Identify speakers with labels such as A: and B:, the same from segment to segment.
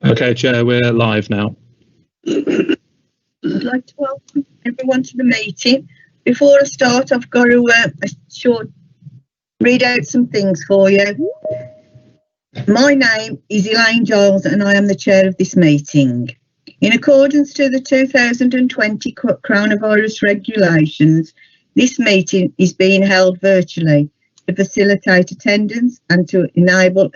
A: Okay, Chair, we're live now.
B: I'd like to welcome everyone to the meeting. Before I start, I've got to read out some things for you. My name is Elaine Giles and I am the chair of this meeting. In accordance to the 2020 coronavirus regulations, this meeting is being held virtually to facilitate attendance and to enable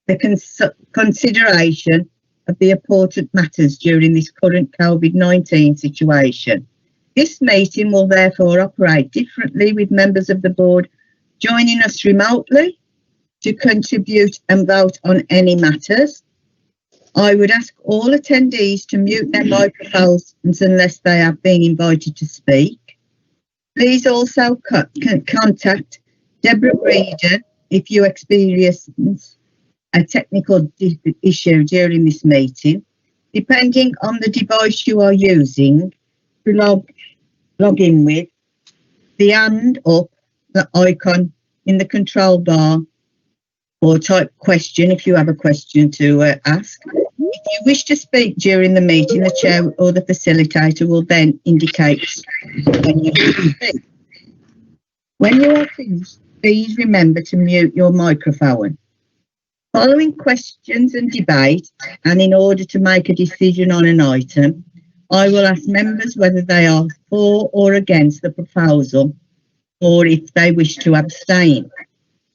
B: the consideration of the important matters during this current COVID-19 situation. This meeting will therefore operate differently, with members of the board joining us remotely to contribute and vote on any matters. I would ask all attendees to mute their microphones unless they have been invited to speak. Please also contact Deborah Breeden if you experience a technical issue during this meeting. Depending on the device you are using to log in with, the hand up the icon in the control bar, or type question if you have a question to ask. If you wish to speak during the meeting, the chair or the facilitator will then indicate when you wish to speak. When you are finished, please remember to mute your microphone. Following questions and debate, and in order to make a decision on an item, I will ask members whether they are for or against the proposal, or if they wish to abstain.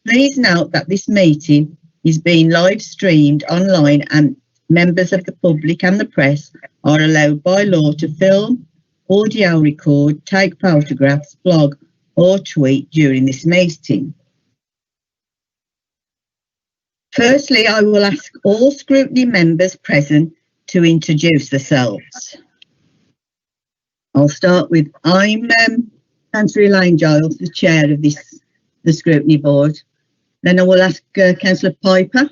B: Please note that this meeting is being live streamed online and members of the public and the press are allowed by law to film, audio record, take photographs, blog or tweet during this meeting. Firstly, I will ask all Scrutiny members present to introduce themselves. I'll start with, I'm Councillor Elaine Giles, the chair of the Scrutiny board. Then I will ask Councillor Piper.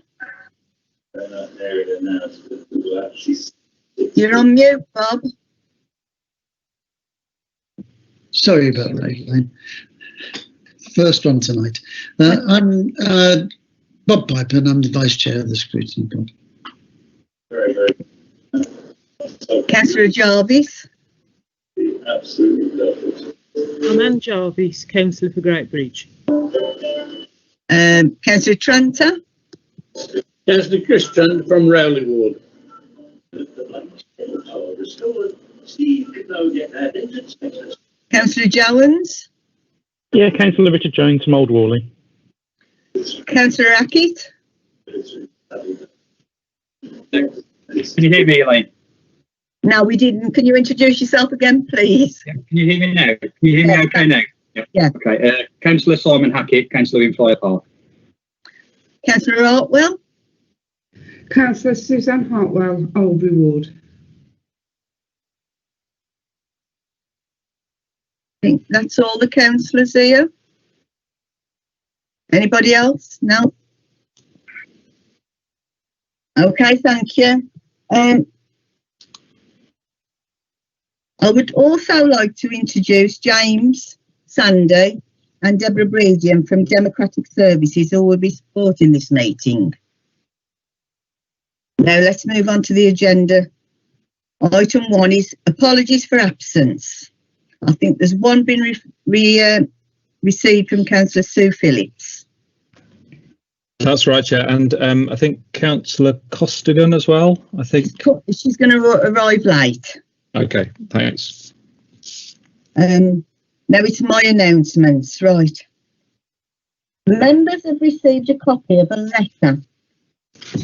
B: You're on mute, Bob.
C: Sorry about that, Elaine. First one tonight. I'm Bob Piper and I'm the vice chair of the Scrutiny board.
D: Very good.
B: Councillor Jarvis.
D: Absolutely perfect.
E: I'm Anne Jarvis, councillor for Great Bridge.
B: Councillor Tranter.
D: Councillor Christian from Rowley Ward.
B: Councillor Jones.
A: Yeah, Councillor Richard Jones from Old Worley.
B: Councillor Hackett.
F: Can you hear me, Elaine?
B: No, we didn't. Can you introduce yourself again, please?
F: Yeah, can you hear me now? Can you hear me okay now?
B: Yeah.
F: Okay. Councillor Simon Hackett, councillor in Fire Park.
B: Councillor Hartwell.
G: Councillor Suzanne Hartwell, Oldbury Ward.
B: I think that's all the councillors here. Anybody else? No? Okay, thank you. I would also like to introduce James Sandy and Deborah Breeden from Democratic Services, who will be supporting this meeting. Now let's move on to the agenda. Item 1 is apologies for absence. I think there's one been received from Councillor Sue Phillips.
A: That's right, Chair, and I think Councillor Costigan as well. I think
B: she's going to arrive late.
A: Okay, thanks.
B: Now it's my announcements, right. Members have received a copy of a letter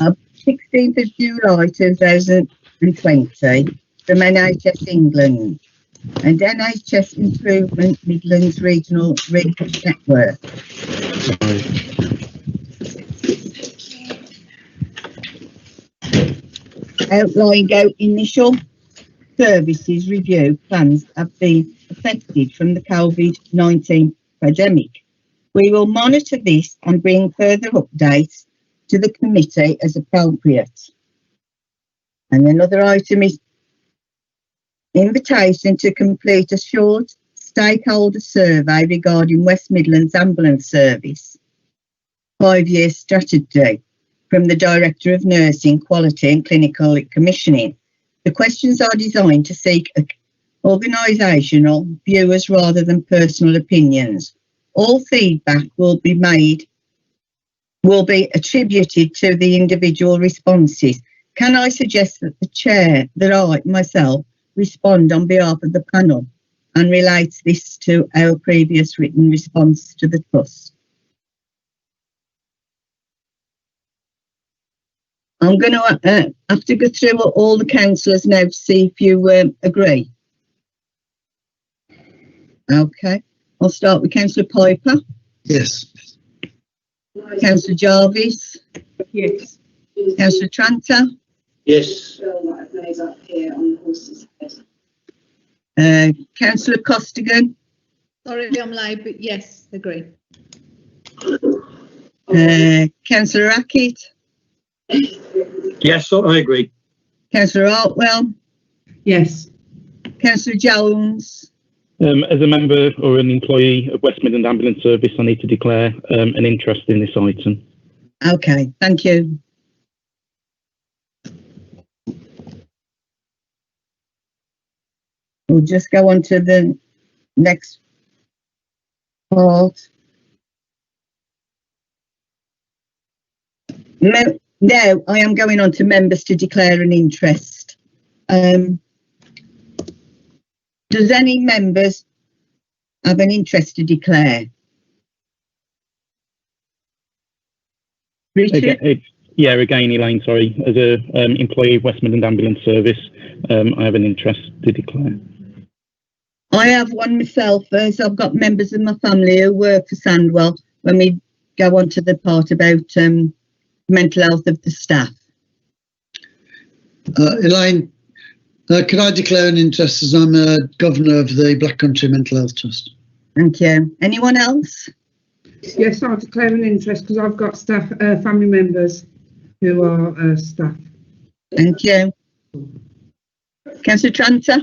B: of 16th of July 2020 from NHS England and NHS Improvement Midlands Regional Network. outlying out initial services review plans have been affected from the COVID-19 pandemic. We will monitor this and bring further updates to the committee as appropriate. And another item is invitation to complete a short stakeholder survey regarding West Midlands Ambulance Service 5-year strategy from the Director of Nursing, Quality and Clinical Commissioning. The questions are designed to seek organisational views rather than personal opinions. All feedback will be attributed to the individual responses. Can I suggest that the chair, that I myself, respond on behalf of the panel and relates this to our previous written response to the trust? I'm going to have to go through all the councillors now to see if you agree. Okay, I'll start with Councillor Piper.
C: Yes.
B: Councillor Jarvis.
G: Yes.
B: Councillor Tranter.
D: Yes.
B: Councillor Costigan.
H: Sorry, I'm late, but yes, agree.
B: Councillor Rackett.
F: Yes, I agree.
B: Councillor Hartwell.
G: Yes.
B: Councillor Jones.
I: As a member or an employee of West Midland Ambulance Service, I need to declare an interest in this item.
B: Okay, thank you. We'll just go on to the next part. Now, I am going on to members to declare an interest. Does any members have an interest to declare? Richard?
I: Again, Elaine, sorry. As an employee of West Midland Ambulance Service, I have an interest to declare.
B: I have one myself, as I've got members of my family who work for Sandwell when we go on to the part about mental health of the staff.
C: Elaine, can I declare an interest as I'm a governor of the Black Country Mental Health Trust?
B: Thank you. Anyone else?
G: Yes, I'll declare an interest because I've got staff, family members who are staff.
B: Thank you. Councillor Tranter?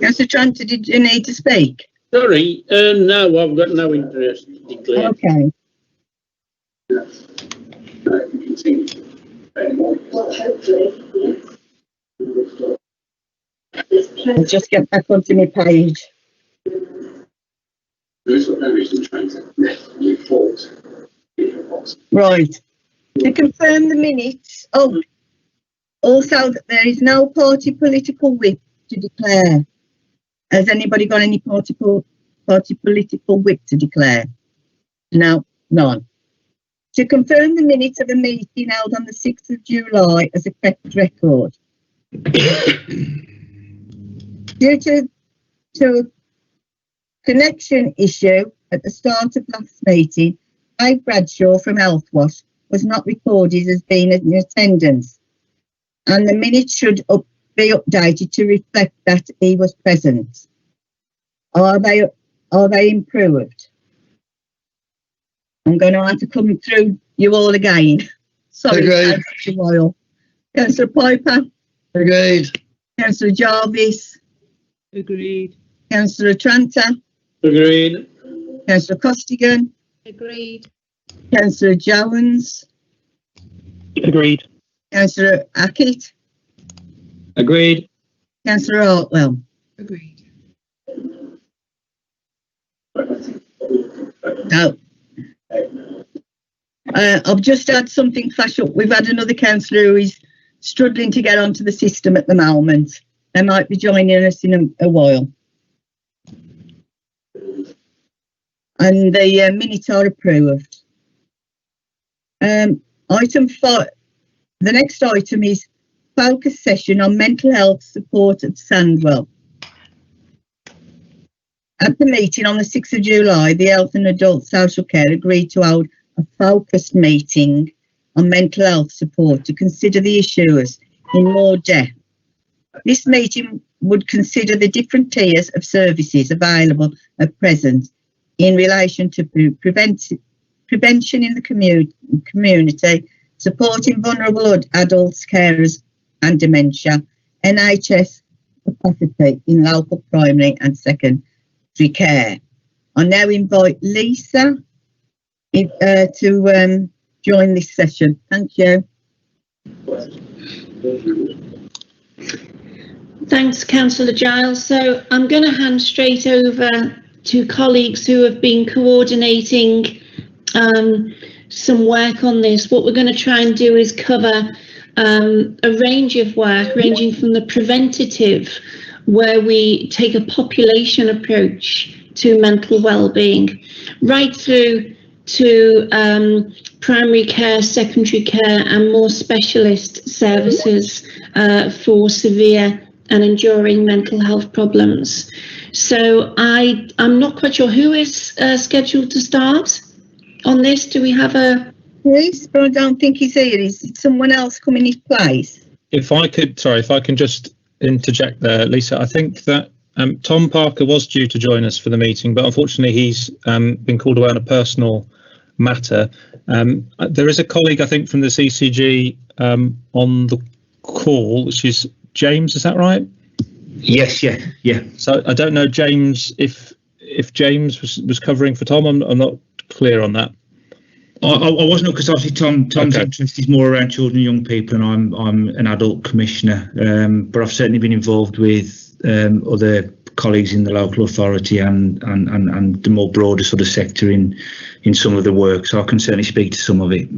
B: Councillor Tranter, did you need to speak?
D: Sorry, no, I've got no interest to declare.
B: Okay. I'll just get back onto my page. Right. To confirm the minutes. Oh, also that there is no party political whip to declare. Has anybody got any party political whip to declare? No, none. To confirm the minutes of a meeting held on the 6th of July as a correct record. Due to a connection issue at the start of last meeting, Dave Bradshaw from Healthwash was not recorded as being in attendance, and the minutes should be updated to reflect that he was present. Are they improved? I'm going to have to come through you all again. Sorry,
C: Agreed.
B: it's a while. Councillor Piper.
C: Agreed.
B: Councillor Jarvis.
E: Agreed.
B: Councillor Tranter.
D: Agreed.
B: Councillor Costigan.
H: Agreed.
B: Councillor Jones.
I: Agreed.
B: Councillor Hackett.
F: Agreed.
B: Councillor Hartwell.
G: Agreed.
B: No. I've just had something flash up. We've had another councillor who is struggling to get onto the system at the moment. They might be joining us in a while. And the minutes are approved. Item 5. The next item is focus session on mental health support at Sandwell. At the meeting on the 6th of July, the Health and Adult Social Care agreed to hold a focused meeting on mental health support to consider the issues in more depth. This meeting would consider the different tiers of services available at present in relation to prevention in the community, supporting vulnerable adults, carers and dementia, NHS capacity in local primary and secondary care. I now invite Lisa to join this session. Thank you.
J: Thanks, Councillor Giles. So I'm going to hand straight over to colleagues who have been coordinating some work on this. What we're going to try and do is cover a range of work ranging from the preventative, where we take a population approach to mental well-being, right through to primary care, secondary care and more specialist services for severe and enduring mental health problems. So I'm not quite sure who is scheduled to start on this. Do we have a...
B: Yes, but I don't think he's here. Is someone else come in his place?
A: If I can just interject there, Lisa, I think that Tom Parker was due to join us for the meeting, but unfortunately he's been called away on a personal matter. There is a colleague, I think, from the CCG on the call, which is James, is that right?
F: Yes, yeah.
A: So I don't know, James, if James was covering for Tom. I'm not clear on that.
K: I wasn't, because obviously Tom's
A: Okay.
K: interest is more around children and young people, and I'm an adult commissioner, but I've certainly been involved with other colleagues in the local authority and the more broader sort of sector in some of the work, so I can certainly speak to some of it.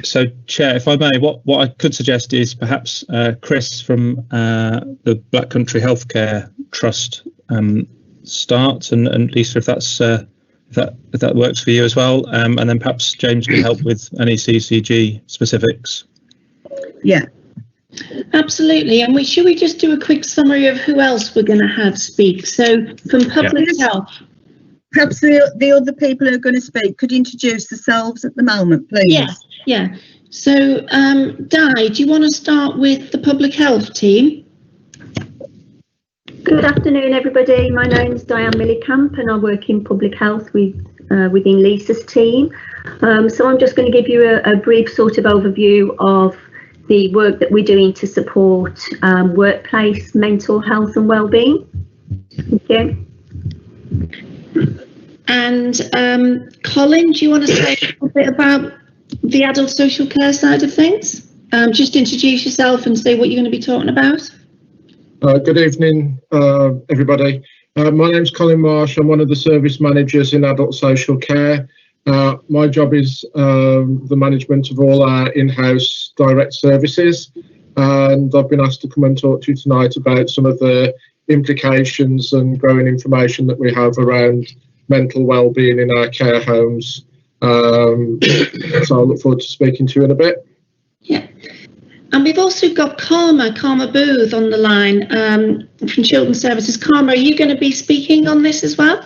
A: So, Chair, if I may, what I could suggest is perhaps Chris from the Black Country Healthcare Trust start, and Lisa, if that's if that works for you as well, and then perhaps James can help with any CCG specifics.
B: Yeah.
J: Absolutely. And should we just do a quick summary of who else we're going to have speak? So from public health.
B: Perhaps the other people who are going to speak could introduce themselves at the moment, please.
J: Yeah. So, Di, do you want to start with the public health team?
L: Good afternoon, everybody. My name's Diane Millikamp and I work in public health within Lisa's team. So I'm just going to give you a brief sort of overview of the work that we're doing to support workplace mental health and wellbeing. Thank you.
J: And Colin, do you want to say a little bit about the adult social care side of things? Just introduce yourself and say what you're going to be talking about.
M: Good evening, everybody. My name's Colin Marsh. I'm one of the service managers in adult social care. My job is the management of all our in-house direct services, and I've been asked to come and talk to you tonight about some of the implications and growing information that we have around mental well-being in our care homes. So I look forward to speaking to you in a bit.
J: Yeah. And we've also got Karma Booth on the line from Children's Services. Karma, are you going to be speaking on this as well?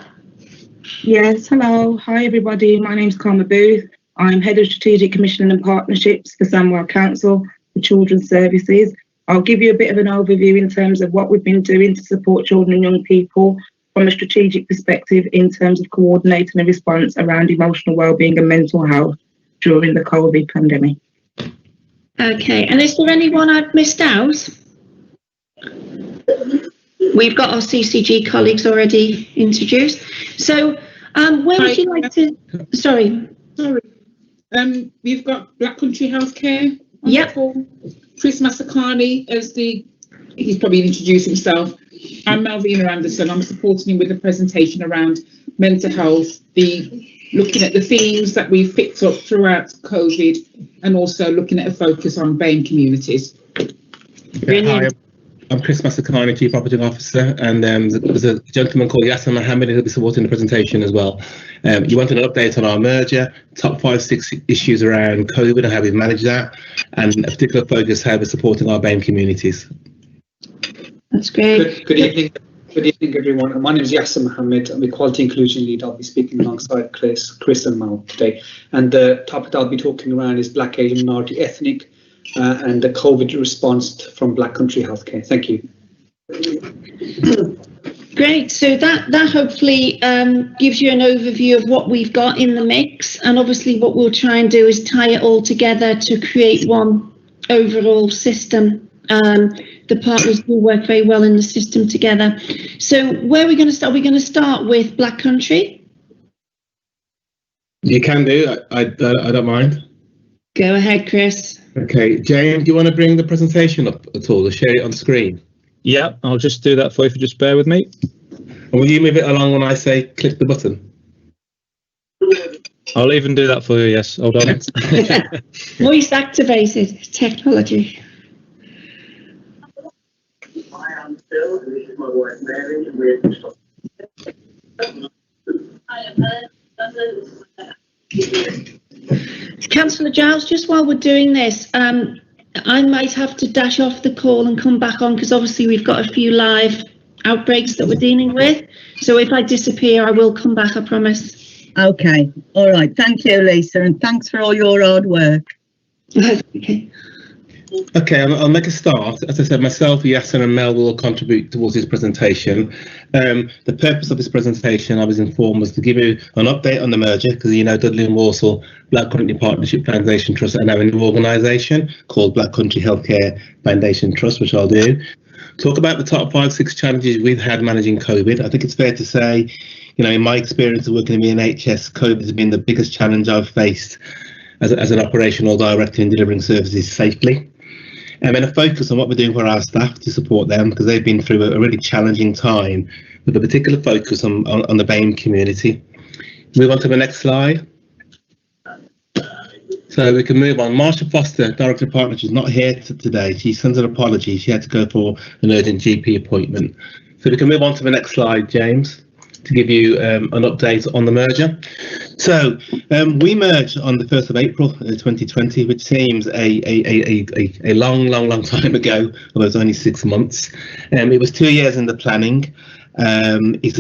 N: Yes, hello. Hi, everybody. My name's Karma Booth. I'm Head of Strategic Commissioning and Partnerships for Samwell Council for Children's Services. I'll give you a bit of an overview in terms of what we've been doing to support children and young people from a strategic perspective in terms of coordinating a response around emotional wellbeing and mental health during the COVID pandemic.
J: Okay, and is there anyone I've missed out? We've got our CCG colleagues already introduced. So where would you like to... Sorry.
E: We've got Black Country Healthcare.
J: Yep.
E: Chris Masakani as he's probably introduced himself. I'm Malvina Anderson. I'm supporting him with a presentation around mental health, looking at the themes that we've picked up throughout COVID, and also looking at a focus on BAME communities.
O: Hi, I'm Chris Masakani, Chief Operating Officer, and there's a gentleman called Yasser Mohammed who'll be supporting the presentation as well. You wanted an update on our merger, top 5-6 issues around COVID and how we've managed that, and a particular focus how we're supporting our BAME communities.
J: That's great.
F: Good evening.
P: Good evening, everyone. My name is Yasser Mohammed. I'm the Quality Inclusion Lead. I'll be speaking alongside Chris and Mal today. And the topic I'll be talking around is Black, Asian, minority, ethnic, and the COVID response from Black Country Healthcare. Thank you.
J: Great. So that hopefully gives you an overview of what we've got in the mix. And obviously what we'll try and do is tie it all together to create one overall system. The partners do work very well in the system together. So where are we going to start? We're going to start with Black Country.
O: You can do. I don't mind.
J: Go ahead, Chris.
O: Okay, James, do you want to bring the presentation up at all or share it on screen?
A: Yeah, I'll just do that for you if you just bear with me.
O: And will you move it along when I say click the button?
A: I'll even do that for you, yes. Hold on.
J: Voice activated technology. Councillor Giles, just while we're doing this, I might have to dash off the call and come back on because obviously we've got a few live outbreaks that we're dealing with. So if I disappear, I will come back, I promise.
B: Okay. All right. Thank you, Lisa, and thanks for all your hard work.
J: Okay.
O: Okay, I'll make a start. As I said, myself, Yasser and Mel will contribute towards this presentation. The purpose of this presentation, I was informed, was to give you an update on the merger, because you know Dudley and Walsall Black Country Partnership Foundation Trust are now a new organisation called Black Country Healthcare Foundation Trust, which I'll do. Talk about the top 5-6 challenges we've had managing COVID. I think it's fair to say, you know, in my experience of working in the NHS, COVID has been the biggest challenge I've faced as an operational director in delivering services safely. And then a focus on what we're doing for our staff to support them, because they've been through a really challenging time, with a particular focus on the BAME community. Move on to the next slide. So we can move on. Marsha Foster, Director of Partnerships, is not here today. She sends an apology. She had to go for an urgent GP appointment. So we can move on to the next slide, James, to give you an update on the merger. So we merged on the 1st of April 2020, which seems a long time ago, although it's only 6 months. It was 2 years in the planning. It's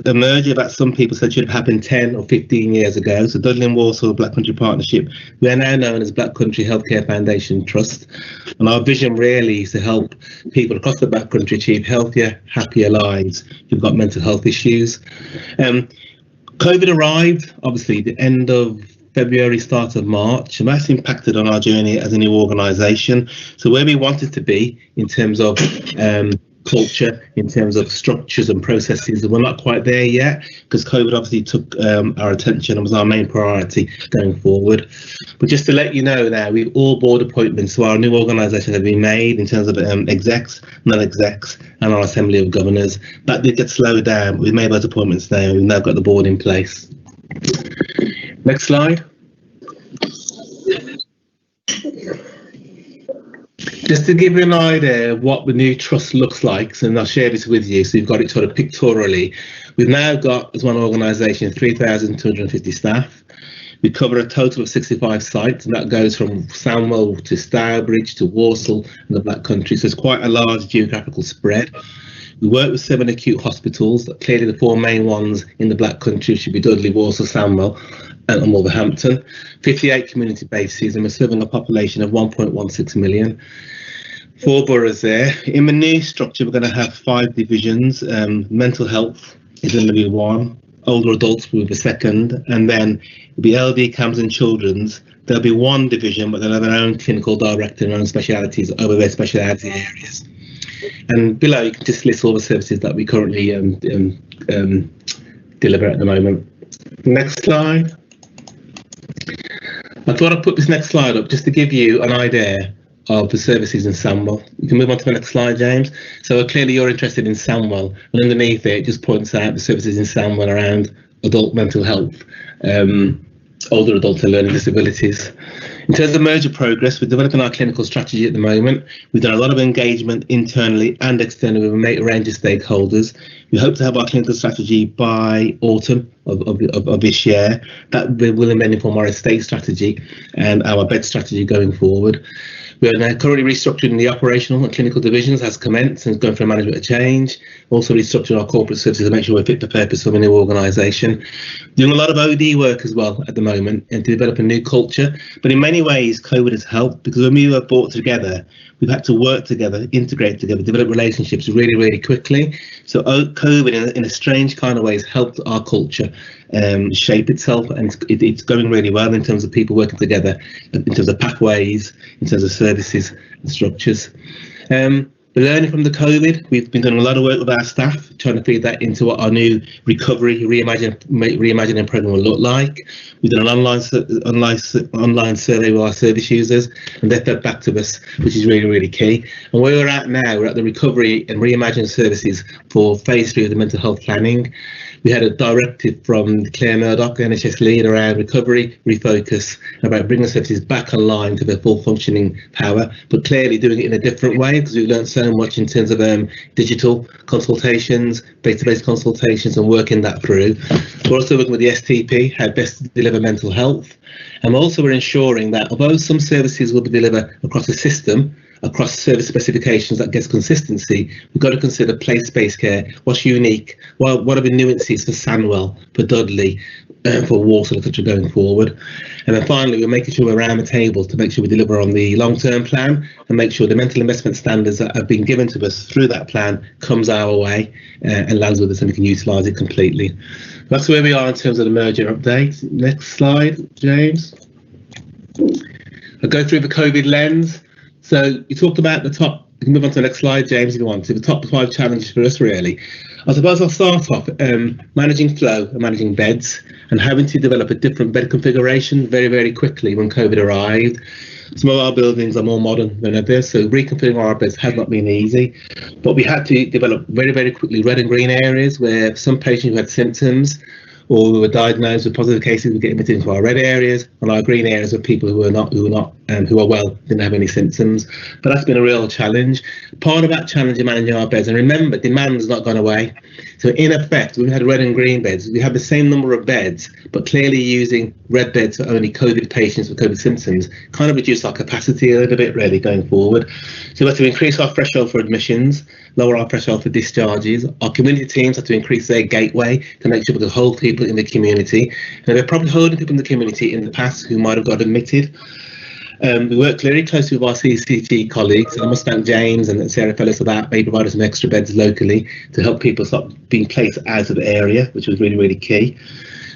O: a merger that some people said should have happened 10 or 15 years ago. So Dudley and Walsall Black Country Partnership, we are now known as Black Country Healthcare Foundation Trust. And our vision really is to help people across the Black Country achieve healthier, happier lives who've got mental health issues. COVID arrived, obviously, the end of February, start of March, and that's impacted on our journey as a new organisation. So where we wanted to be in terms of culture, in terms of structures and processes, we're not quite there yet, because COVID obviously took our attention and was our main priority going forward. But just to let you know now, we've all board appointments, so our new organisation have been made in terms of execs, non-execs, and our Assembly of Governors. That did get slowed down. We've made those appointments now. We've now got the board in place. Next slide. Just to give you an idea of what the new trust looks like, and I'll share this with you so you've got it sort of pictorially. We've now got, as one organisation, 3,250 staff. We cover a total of 65 sites, and that goes from Sandwell to Stourbridge to Walsall and the Black Country, so it's quite a large geographical spread. We work with 7 acute hospitals. Clearly the 4 main ones in the Black Country should be Dudley, Walsall, Sandwell and Wolverhampton. 58 community bases, and we're serving a population of 1.16 million. 4 boroughs there. In the new structure, we're going to have 5 divisions. Mental health is going to be 1. Older adults will be the 2nd, and then it'll be LD, CAMS and children's. There'll be 1 division, but they'll have their own clinical director and their own specialities over their speciality areas. And below, you can just list all the services that we currently deliver at the moment. Next slide. I thought I'd put this next slide up just to give you an idea of the services in Sandwell. You can move on to the next slide, James. So clearly you're interested in Sandwell, and underneath it just points out the services in Sandwell around adult mental health, older adults and learning disabilities. In terms of merger progress, we're developing our clinical strategy at the moment. We've done a lot of engagement internally and externally with a range of stakeholders. We hope to have our clinical strategy by autumn of this year. That will then inform our estate strategy and our bed strategy going forward. We are now currently restructuring the operational and clinical divisions as commenced and going for a management of change. Also restructuring our corporate services to make sure we're fit for purpose for a new organisation. Doing a lot of OD work as well at the moment and to develop a new culture. But in many ways, COVID has helped because when we were brought together, we've had to work together, integrate together, develop relationships really, really quickly. So COVID, in a strange kind of way, has helped our culture shape itself, and it's going really well in terms of people working together, in terms of pathways, in terms of services and structures. The learning from the COVID, we've been doing a lot of work with our staff, trying to feed that into what our new recovery reimagining program will look like. We've done an online survey with our service users, and they fed back to us, which is really, really key. And where we're at now, we're at the recovery and reimagining services for phase 3 of the mental health planning. We had a directive from Claire Murdoch, NHS lead, around recovery, refocus, about bringing services back online to their full functioning power, but clearly doing it in a different way because we've learned so much in terms of digital consultations, face-to-face consultations, and working that through. We're also working with the STP, how best to deliver mental health. And also we're ensuring that although some services will be delivered across the system, across service specifications that gets consistency, we've got to consider place-based care, what's unique, what are the nuances for Sandwell, for Dudley, for Walsall, etc. going forward. And then finally, we're making sure we're around the table to make sure we deliver on the long-term plan and make sure the mental investment standards that have been given to us through that plan comes our way and lands with us and we can utilise it completely. That's where we are in terms of the merger update. Next slide, James. I'll go through the COVID lens. So you talked about the top, you can move on to the next slide, James, if you want to, the top 5 challenges for us, really. I suppose I'll start off managing flow and managing beds and having to develop a different bed configuration very, very quickly when COVID arrived. Some of our buildings are more modern than others, so reconfiguring our beds has not been easy. But we had to develop very, very quickly red and green areas where some patients who had symptoms or who were diagnosed with positive cases were getting into our red areas, and our green areas of people who are well, didn't have any symptoms. But that's been a real challenge. Part of that challenge is managing our beds, and remember, demand's not gone away. So in effect, we had red and green beds. We have the same number of beds, but clearly using red beds for only COVID patients with COVID symptoms kind of reduced our capacity a little bit, really, going forward. So we have to increase our threshold for admissions, lower our threshold for discharges. Our community teams have to increase their gateway to make sure we can hold people in the community. And they're probably holding people in the community in the past who might have got admitted. We work very closely with our CCG colleagues, and I must thank James and Sarah Fellows for that. They provided some extra beds locally to help people stop being placed out of the area, which was really, really key.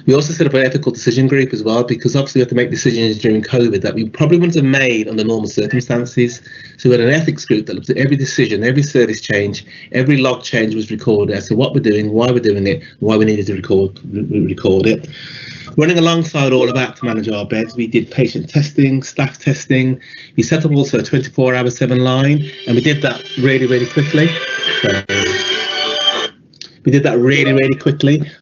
O: We also set up an ethical decision group as well, because obviously we have to make decisions during COVID that we probably wouldn't have made under normal circumstances. So we had an ethics group that looked at every decision, every service change, every log change was recorded as to what we're doing, why we're doing it, why we needed to record it. Running alongside all of that to manage our beds, we did patient testing, staff testing. We set up also a 24/7 line, and we did that really, really quickly.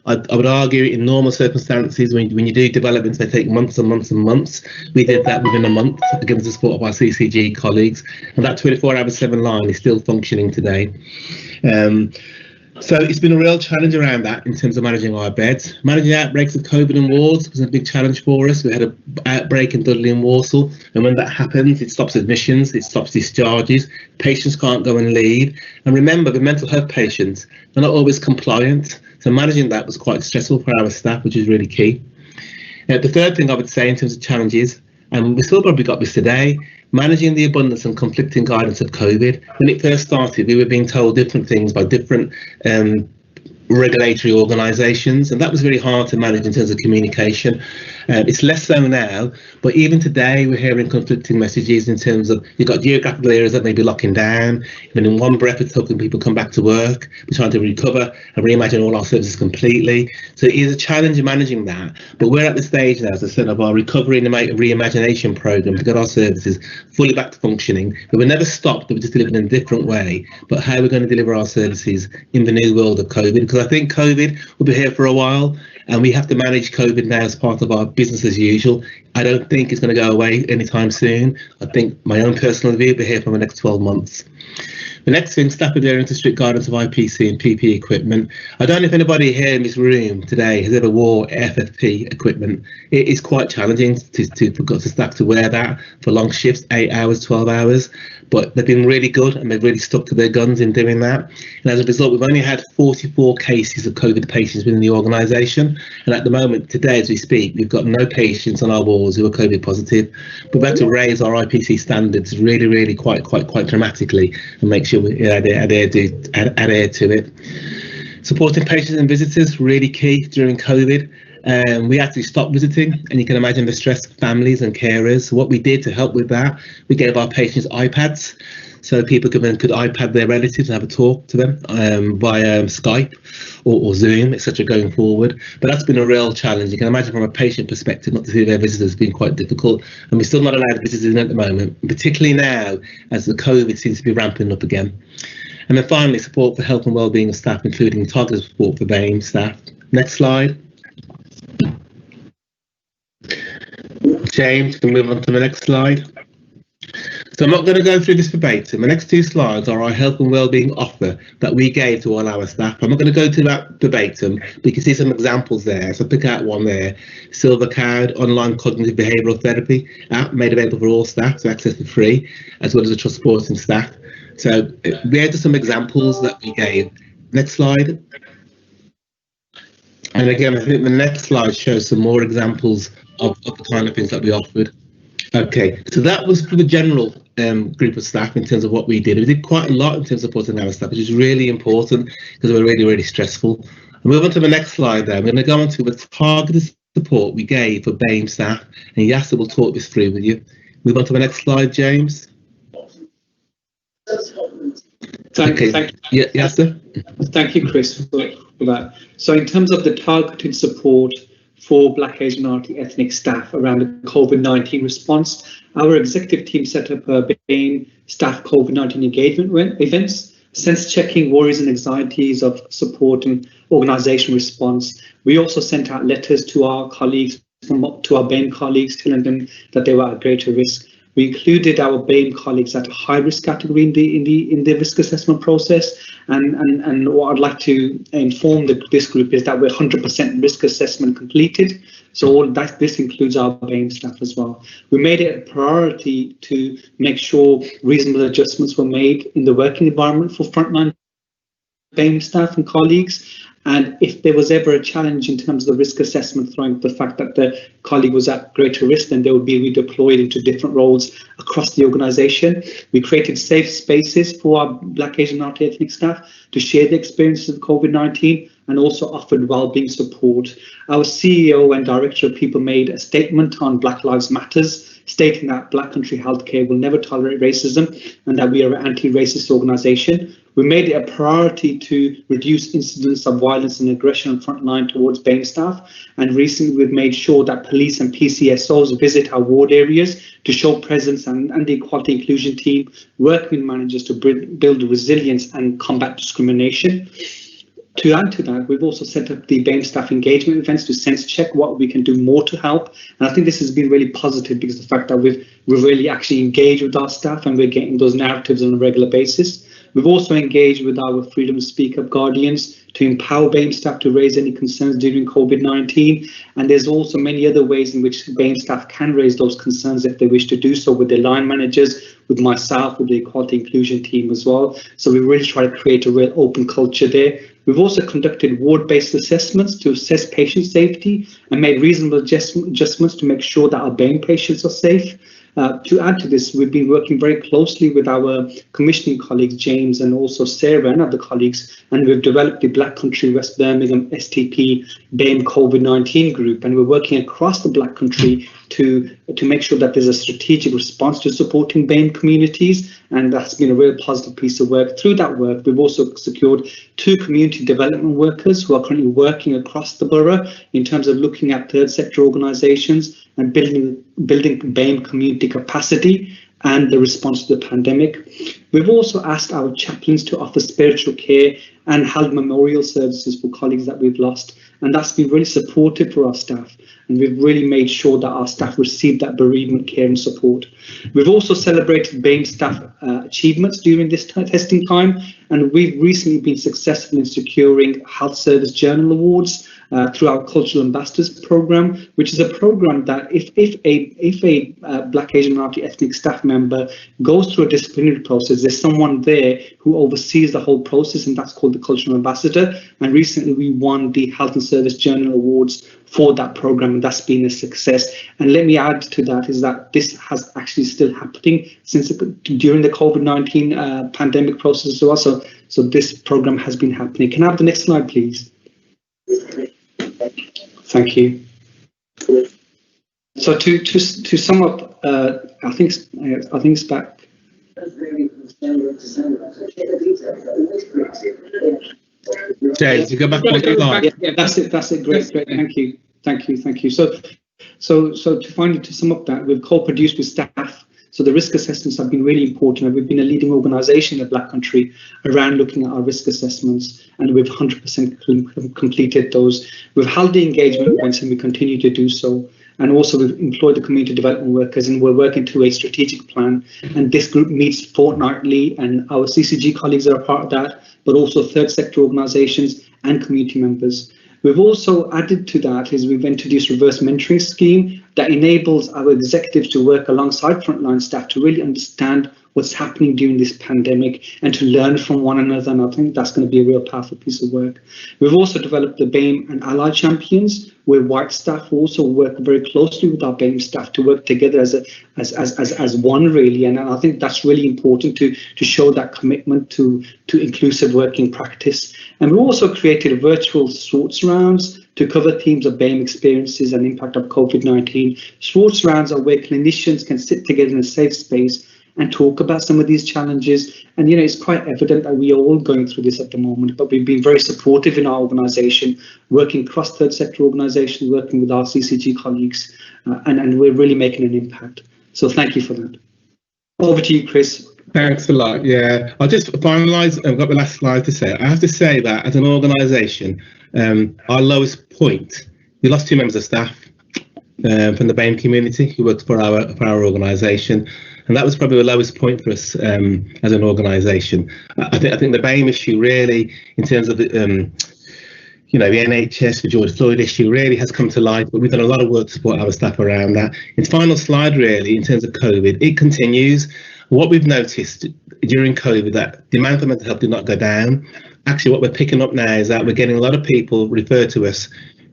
O: I would argue in normal circumstances, when you do developments, they take months and months and months. We did that within a month, against the support of our CCG colleagues, and that 24/7 line is still functioning today. So it's been a real challenge around that in terms of managing our beds. Managing outbreaks of COVID and wards was a big challenge for us. We had an outbreak in Dudley and Walsall, and when that happens, it stops admissions, it stops discharges, patients can't go and leave. And remember, the mental health patients, they're not always compliant, so managing that was quite stressful for our staff, which is really key. The third thing I would say in terms of challenges, and we still probably got this today, managing the abundance and conflicting guidance of COVID. When it first started, we were being told different things by different regulatory organisations, and that was very hard to manage in terms of communication. It's less so now, but even today we're hearing conflicting messages in terms of you've got geographical areas that may be locking down, and in one breath it's helping people come back to work. We're trying to recover and reimagine all our services completely. So it is a challenge in managing that, but we're at the stage now, as I said, of our recovery and reimagination programme to get our services fully back to functioning. But we're never stopped, we're just delivering in a different way, but how we're going to deliver our services in the new world of COVID, because I think COVID will be here for a while, and we have to manage COVID now as part of our business as usual. I don't think it's going to go away anytime soon. I think my own personal view will be here for the next 12 months. The next thing, staff adhering to strict guidance of IPC and PPE equipment. I don't know if anybody here in this room today has ever wore FFP equipment. It is quite challenging for staff to wear that for long shifts, 8 hours, 12 hours, but they've been really good and they've really stuck to their guns in doing that. And as a result, we've only had 44 cases of COVID patients within the organisation. And at the moment, today, as we speak, we've got no patients on our wards who are COVID positive. We've had to raise our IPC standards really quite dramatically and make sure we adhere to it. Supporting patients and visitors, really key during COVID. We actually stopped visiting, and you can imagine the stress for families and carers. So what we did to help with that, we gave our patients iPads, so people could iPad their relatives and have a talk to them via Skype or Zoom, etc. going forward. But that's been a real challenge. You can imagine from a patient perspective, not to see their visitors has been quite difficult, and we're still not allowed visitors in at the moment, particularly now as the COVID seems to be ramping up again. And then finally, support for health and wellbeing of staff, including targeted support for BAME staff. Next slide. James, can we move on to the next slide? So I'm not going to go through this verbatim. The next two slides are our health and wellbeing offer that we gave to all our staff. I'm not going to go through that verbatim, but you can see some examples there. So pick out one there. Silver Cloud online cognitive behavioural therapy app made available for all staff to access for free, as well as the trust supporting staff. So we had some examples that we gave. Next slide. And again, I think the next slide shows some more examples of the kind of things that we offered. Okay, so that was for the general group of staff in terms of what we did. We did quite a lot in terms of supporting our staff, which is really important because we're really stressful. I'll move on to the next slide there. I'm going to go on to the targeted support we gave for BAME staff, and Yasser will talk this through with you. Move on to the next slide, James.
P: Thank you,
O: Yasser?
P: Thank you, Chris, for that. So in terms of the targeted support for Black, Asian, minority ethnic staff around the COVID-19 response, our executive team set up a BAME staff COVID-19 engagement events, sense checking worries and anxieties of support and organisation response. We also sent out letters to our colleagues, to our BAME colleagues, telling them that they were at greater risk. We included our BAME colleagues at a high risk category in the risk assessment process, and what I'd like to inform this group is that we're 100% risk assessment completed. So all that, this includes our BAME staff as well. We made it a priority to make sure reasonable adjustments were made in the working environment for frontline BAME staff and colleagues. And if there was ever a challenge in terms of the risk assessment, throwing up the fact that the colleague was at greater risk, then they would be redeployed into different roles across the organisation. We created safe spaces for our Black, Asian, minority ethnic staff to share the experiences of COVID-19 and also offered wellbeing support. Our CEO and Director of People made a statement on Black Lives Matters, stating that Black Country Healthcare will never tolerate racism and that we are an anti-racist organisation. We made it a priority to reduce incidents of violence and aggression on frontline towards BAME staff. And recently we've made sure that police and PCSOs visit our ward areas to show presence, and the Equality Inclusion team work with managers to build resilience and combat discrimination. To add to that, we've also set up the BAME staff engagement events to sense check what we can do more to help. And I think this has been really positive because of the fact that we've really actually engaged with our staff and we're getting those narratives on a regular basis. We've also engaged with our Freedom to Speak Up guardians to empower BAME staff to raise any concerns during COVID-19. And there's also many other ways in which BAME staff can raise those concerns if they wish to do so, with their line managers, with myself, with the Equality Inclusion team as well. So we really try to create a real open culture there. We've also conducted ward-based assessments to assess patient safety and made reasonable adjustments to make sure that our BAME patients are safe. To add to this, we've been working very closely with our commissioning colleagues, James and also Sarah and other colleagues, and we've developed the Black Country West Birmingham STP BAME COVID-19 group, and we're working across the Black Country to make sure that there's a strategic response to supporting BAME communities, and that's been a real positive piece of work. Through that work, we've also secured 2 community development workers who are currently working across the borough in terms of looking at third sector organisations and building BAME community capacity and the response to the pandemic. We've also asked our chaplains to offer spiritual care and held memorial services for colleagues that we've lost. and that's been really supportive for our staff. And we've really made sure that our staff receive that bereavement care and support. We've also celebrated BAME staff achievements during this testing time, and we've recently been successful in securing Health Service Journal Awards through our Cultural Ambassadors program, which is a program that if a Black, Asian, minority ethnic staff member goes through a disciplinary process, there's someone there who oversees the whole process, and that's called the Cultural Ambassador. And recently we won the Health and Service Journal Awards for that program, and that's been a success. And let me add to that is that this has actually still happening since during the COVID-19 pandemic process as well. So this program has been happening. Can I have the next slide, please? Thank you. So to sum up, I think it's back.
O: James, you go back one slide.
P: Yeah, that's it. Great. Thank you. So to sum up that, we've co-produced with staff. So the risk assessments have been really important, and we've been a leading organisation in the Black Country around looking at our risk assessments, and we've 100% completed those. We've held the engagement events, and we continue to do so. And also we've employed the community development workers, and we're working to a strategic plan. And this group meets fortnightly, and our CCG colleagues are a part of that, but also third sector organisations and community members. We've also added to that is we've introduced reverse mentoring scheme that enables our executives to work alongside frontline staff to really understand what's happening during this pandemic and to learn from one another. And I think that's going to be a real powerful piece of work. We've also developed the BAME and Ally Champions, where white staff also work very closely with our BAME staff to work together as one, really. And I think that's really important to show that commitment to inclusive working practice. And we also created virtual sorts rounds to cover themes of BAME experiences and impact of COVID-19. Sorts rounds are where clinicians can sit together in a safe space and talk about some of these challenges. And, it's quite evident that we are all going through this at the moment, but we've been very supportive in our organisation, working across third sector organisations, working with our CCG colleagues, and we're really making an impact. So thank you for that. Over to you, Chris.
O: Thanks a lot. Yeah, I'll just finalise. I've got the last slide to say. I have to say that as an organisation, our lowest point, we lost 2 members of staff from the BAME community who worked for our organisation. And that was probably the lowest point for us as an organisation. I think the BAME issue really, in terms of the NHS, the George Floyd issue really has come to light, but we've done a lot of work to support our staff around that. In final slide really, in terms of COVID, it continues. What we've noticed during COVID, that demand for mental health did not go down. Actually, what we're picking up now is that we're getting a lot of people referred to us,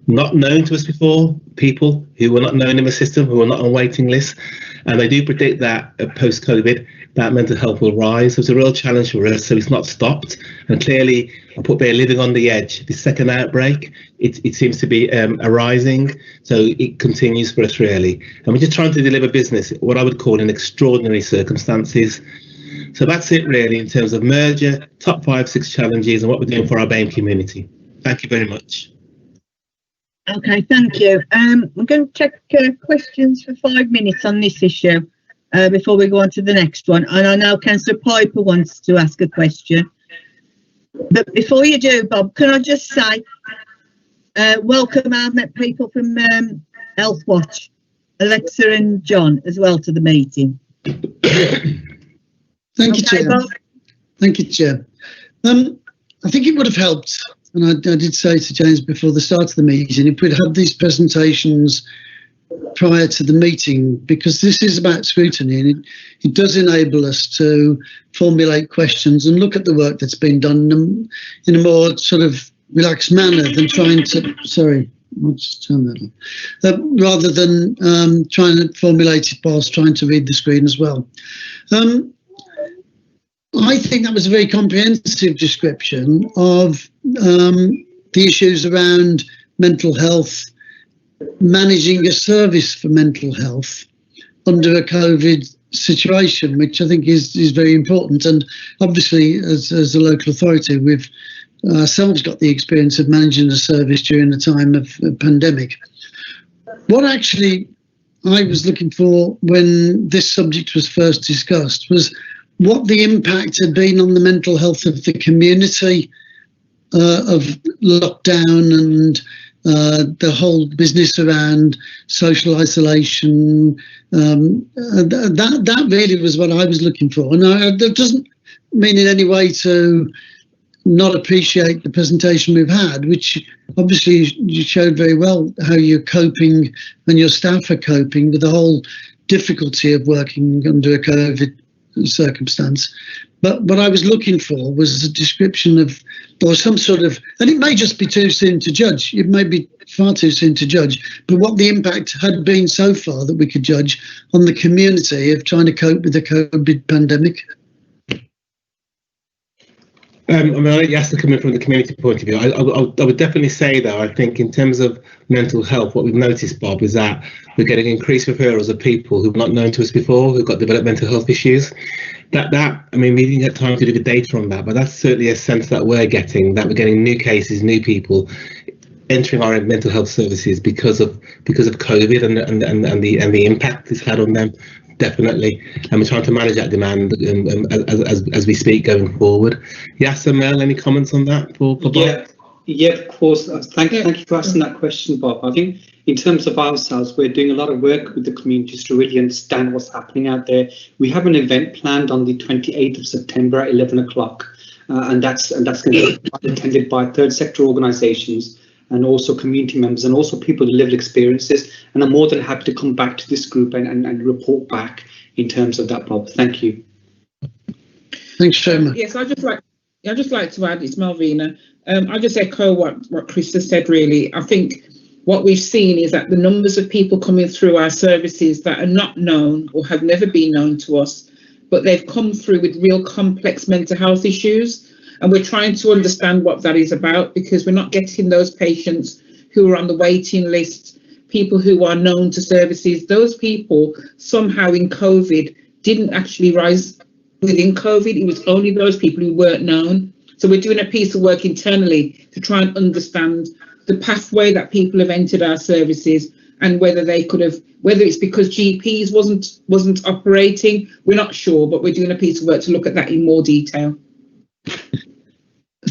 O: not known to us before, people who were not known in the system, who were not on waiting lists. And they do predict that post-COVID, that mental health will rise. So it's a real challenge for us, so it's not stopped. And clearly, I put there living on the edge. The second outbreak, it seems to be arising, so it continues for us really. And we're just trying to deliver business, what I would call in extraordinary circumstances. So that's it really in terms of merger, top 5, 6 challenges, and what we're doing for our BAME community. Thank you very much.
B: Okay, thank you. We're going to check questions for 5 minutes on this issue before we go on to the next one. And I know Councillor Piper wants to ask a question. But before you do, Bob, can I just say, welcome. I've met people from Health Watch, Alexa and John as well to the meeting.
C: Thank you, Chair.
B: Bob?
C: Thank you, Chair. I think it would have helped, and I did say to James before the start of the meeting, if we'd had these presentations prior to the meeting, because this is about scrutiny, and it does enable us to formulate questions and look at the work that's been done in a more sort of relaxed manner than trying to, sorry, I'll just turn that on, rather than trying to formulate it whilst trying to read the screen as well. I think that was a very comprehensive description of the issues around mental health, managing a service for mental health under a COVID situation, which I think is very important. And obviously, as a local authority, we've ourselves got the experience of managing a service during the time of a pandemic. What actually I was looking for when this subject was first discussed was what the impact had been on the mental health of the community of lockdown and the whole business around social isolation. That really was what I was looking for. And that doesn't mean in any way to not appreciate the presentation we've had, which obviously you showed very well how you're coping and your staff are coping with the whole difficulty of working under a COVID circumstance. But what I was looking for was a description of, or some sort of, and it may just be too soon to judge, it may be far too soon to judge, but what the impact had been so far that we could judge on the community of trying to cope with the COVID pandemic.
O: I mean, I asked to come in from the community point of view. I would definitely say, though, I think in terms of mental health, what we've noticed, Bob, is that we're getting increased referrals of people who've not known to us before, who've got developmental health issues. I mean, we didn't get time to do the data on that, but that's certainly a sense that we're getting new cases, new people entering our mental health services because of COVID and the impact it's had on them. Definitely, and we're trying to manage that demand as we speak going forward. Mel, any comments on that for Bob?
P: Yeah, of course. Thank you for asking that question, Bob. I think in terms of ourselves, we're doing a lot of work with the communities to really understand what's happening out there. We have an event planned on the 28th of September at 11 o'clock, and that's going to be attended by third sector organisations and also community members and also people who lived experiences. And I'm more than happy to come back to this group and report back in terms of that, Bob. Thank you.
C: Thanks very much.
E: Yes, I'd just like to add, it's Malvina. I just echo what Chris has said, really. I think what we've seen is that the numbers of people coming through our services that are not known or have never been known to us, but they've come through with real complex mental health issues. And we're trying to understand what that is about, because we're not getting those patients who are on the waiting list, people who are known to services. Those people somehow in COVID didn't actually rise within COVID. It was only those people who weren't known. So we're doing a piece of work internally to try and understand the pathway that people have entered our services and whether it's because GPs wasn't operating. We're not sure, but we're doing a piece of work to look at that in more detail.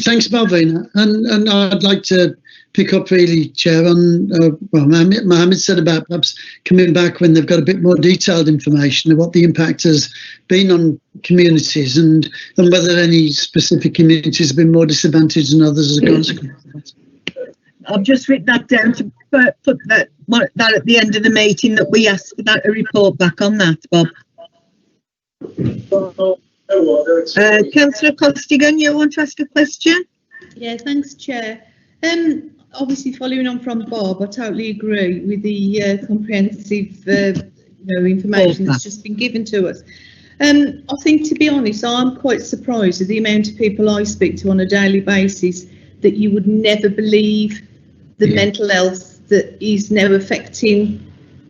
C: Thanks, Malvina. And I'd like to pick up really, Chair, on what Mohammed said about perhaps coming back when they've got a bit more detailed information of what the impact has been on communities and whether any specific communities have been more disadvantaged than others as a consequence.
B: I've just written that down to put that at the end of the meeting, that we ask for that, a report back on that, Bob. Councillor Costigan, you want to ask a question?
H: Yeah, thanks, Chair. Obviously, following on from Bob, I totally agree with the comprehensive information that's just been given to us. I think, to be honest, I'm quite surprised at the amount of people I speak to on a daily basis that you would never believe the mental health that is now affecting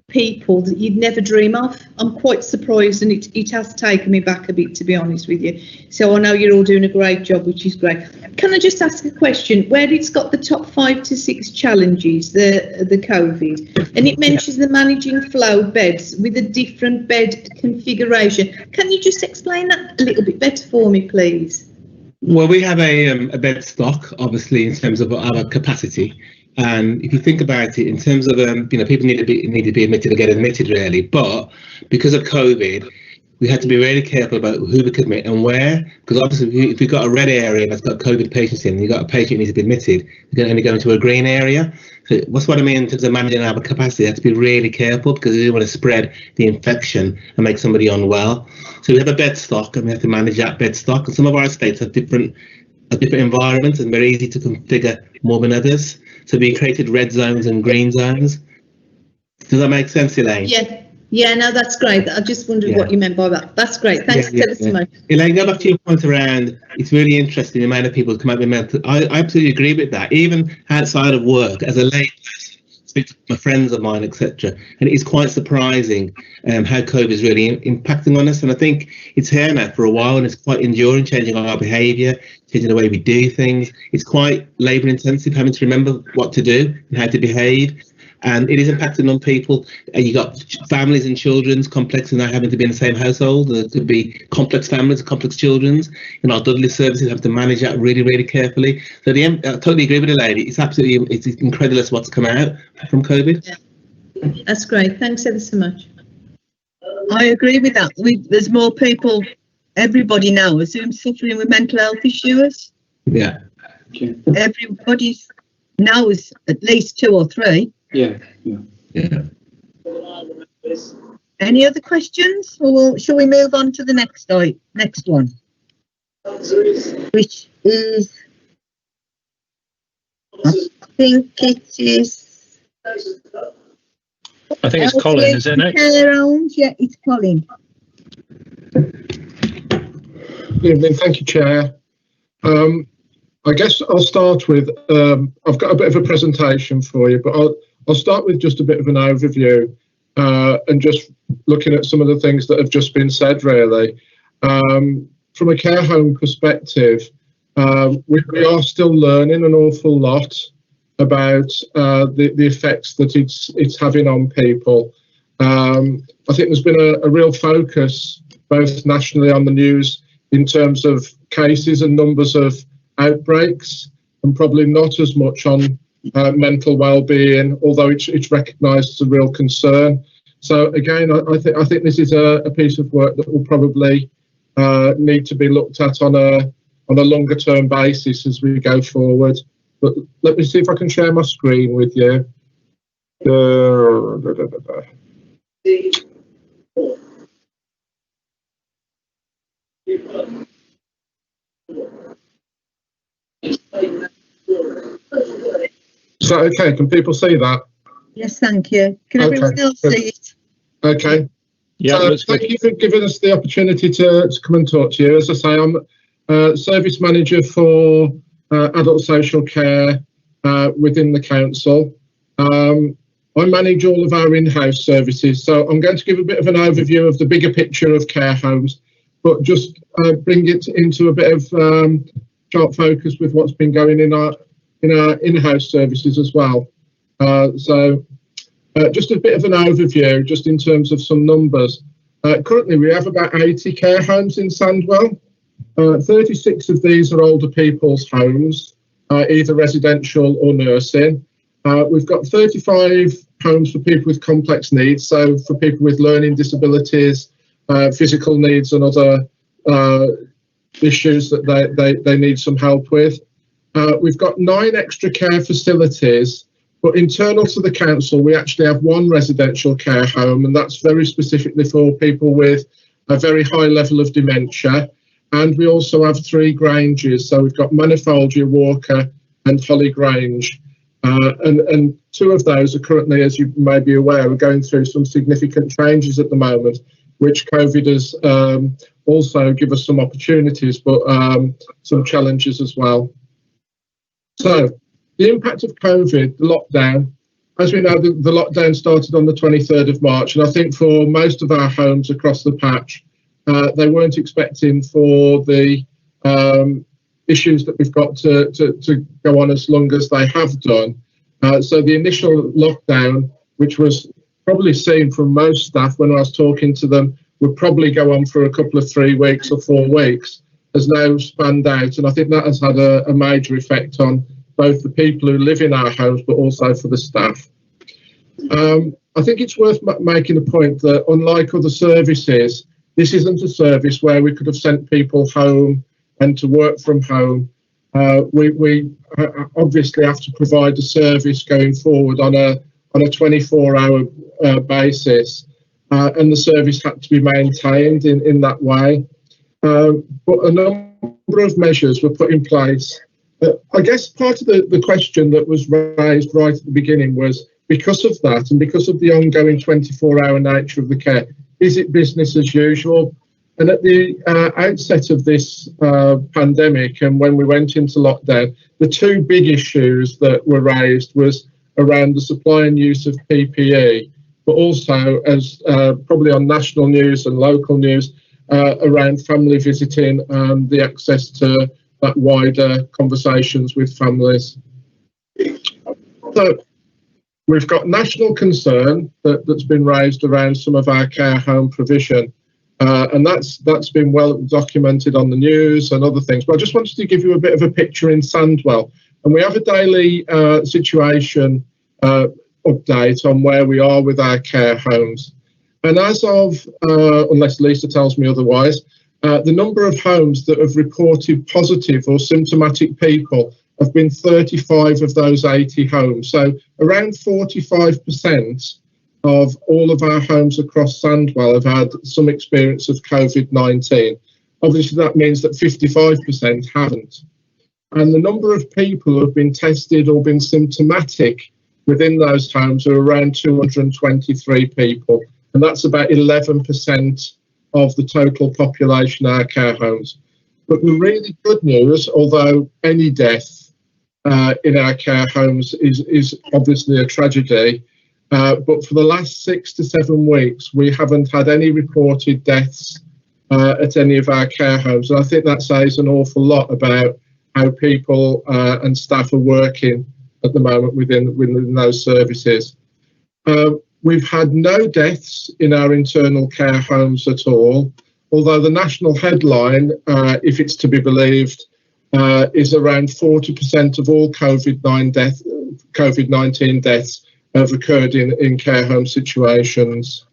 H: people that you'd never dream of. I'm quite surprised, and it has taken me back a bit, to be honest with you. So I know you're all doing a great job, which is great. Can I just ask a question? Where it's got the top 5 to 6 challenges, the COVID, and it mentions the managing flow beds with a different bed configuration. Can you just explain that a little bit better for me, please?
O: Well, we have a bed stock, obviously, in terms of our capacity. And if you think about it, in terms of people need to be admitted or get admitted, really. But because of COVID, we had to be really careful about who we could admit and where. Because obviously, if you've got a red area that's got COVID patients in, and you've got a patient who needs to be admitted, you're going to only go into a green area. So what's what I mean in terms of managing our capacity? You have to be really careful, because you don't want to spread the infection and make somebody unwell. So we have a bed stock, and we have to manage that bed stock. And some of our estates have different environments, and very easy to configure more than others. So we created red zones and green zones. Does that make sense, Elaine?
H: Yeah, no, that's great. I just wondered what you meant by that. That's great. Thanks for telling us.
O: Elaine, go back to your point around, it's really interesting the amount of people who come out with mental. I absolutely agree with that. Even outside of work, as a lay person, speak to my friends of mine, etc. And it is quite surprising how COVID is really impacting on us. And I think it's here now for a while, and it's quite enduring, changing our behaviour, changing the way we do things. It's quite labour intensive, having to remember what to do and how to behave. and it is impacting on people. You got families and children's complex and now having to be in the same household. There could be complex families, complex children's. You know, our Dudley services have to manage that really, really carefully. So I totally agree with the lady. It's absolutely, it's incredulous what's come out from COVID.
H: Yeah. That's great. Thanks ever so much.
B: I agree with that. There's more people, everybody now is suffering with mental health issues.
O: Yeah.
B: Everybody's now is at least 2 or 3.
P: Yeah.
B: Any other questions, or shall we move on to the next one, which is, I think it's
A: Colin, isn't it?
B: Yeah, it's Colin.
M: Good evening, thank you, Chair. I guess I'll start with, I've got a bit of a presentation for you, but I'll start with just a bit of an overview and just looking at some of the things that have just been said, really. From a care home perspective, we are still learning an awful lot about the effects that it's having on people. I think there's been a real focus, both nationally on the news, in terms of cases and numbers of outbreaks, and probably not as much on mental well-being, although it's recognised as a real concern. So again, I think this is a piece of work that will probably need to be looked at on a longer-term basis as we go forward. But let me see if I can share my screen with you. Is that okay? Can people see that?
B: Yes, thank you. Can everyone else see it?
M: Okay.
A: Yeah,
M: so thank you for giving us the opportunity to come and talk to you. As I say, I'm service manager for adult social care within the council. I manage all of our in-house services, so I'm going to give a bit of an overview of the bigger picture of care homes, but just bring it into a bit of sharp focus with what's been going in our in-house services as well. Just a bit of an overview, just in terms of some numbers. Currently, we have about 80 care homes in Sandwell. 36 of these are older people's homes, either residential or nursing. We've got 35 homes for people with complex needs, so for people with learning disabilities, physical needs and other issues that they need some help with. We've got 9 extra care facilities, but internal to the council, we actually have 1 residential care home, and that's very specifically for people with a very high level of dementia. And we also have 3 Granges, so we've got Manifoldia, Walker and Holly Grange. And 2 of those are currently, as you may be aware, we're going through some significant changes at the moment, which COVID has also give us some opportunities, but some challenges as well. So the impact of COVID, the lockdown, as we know, the lockdown started on the 23rd of March, and I think for most of our homes across the patch, they weren't expecting for the issues that we've got to go on as long as they have done. So the initial lockdown, which was probably seen from most staff when I was talking to them, would probably go on for a couple of 3 weeks or 4 weeks, has now spanned out, and I think that has had a major effect on both the people who live in our homes, but also for the staff. I think it's worth making a point that, unlike other services, this isn't a service where we could have sent people home and to work from home. We obviously have to provide a service going forward on a 24-hour basis, and the service had to be maintained in that way. But a number of measures were put in place. I guess part of the question that was raised right at the beginning was, because of that and because of the ongoing 24-hour nature of the care, is it business as usual? And at the outset of this pandemic, and when we went into lockdown, the 2 big issues that were raised was around the supply and use of PPE, but also, as probably on national news and local news, around family visiting and the access to that wider conversations with families. So We've got national concern that's been raised around some of our care home provision, and that's been well documented on the news and other things. But I just wanted to give you a bit of a picture in Sandwell, and we have a daily situation update on where we are with our care homes. And as of, unless Lisa tells me otherwise, the number of homes that have reported positive or symptomatic people have been 35 of those 80 homes. So around 45% of all of our homes across Sandwell have had some experience of COVID-19. Obviously, that means that 55% haven't. And the number of people who have been tested or been symptomatic within those homes are around 223 people. And that's about 11% of the total population of our care homes. But the really good news, although any death in our care homes is obviously a tragedy, but for the last 6 to 7 weeks, we haven't had any reported deaths at any of our care homes. And I think that says an awful lot about how people and staff are working at the moment within those services. We've had no deaths in our internal care homes at all, although the national headline, if it's to be believed, is around 40% of all COVID-19 deaths have occurred in care home situations.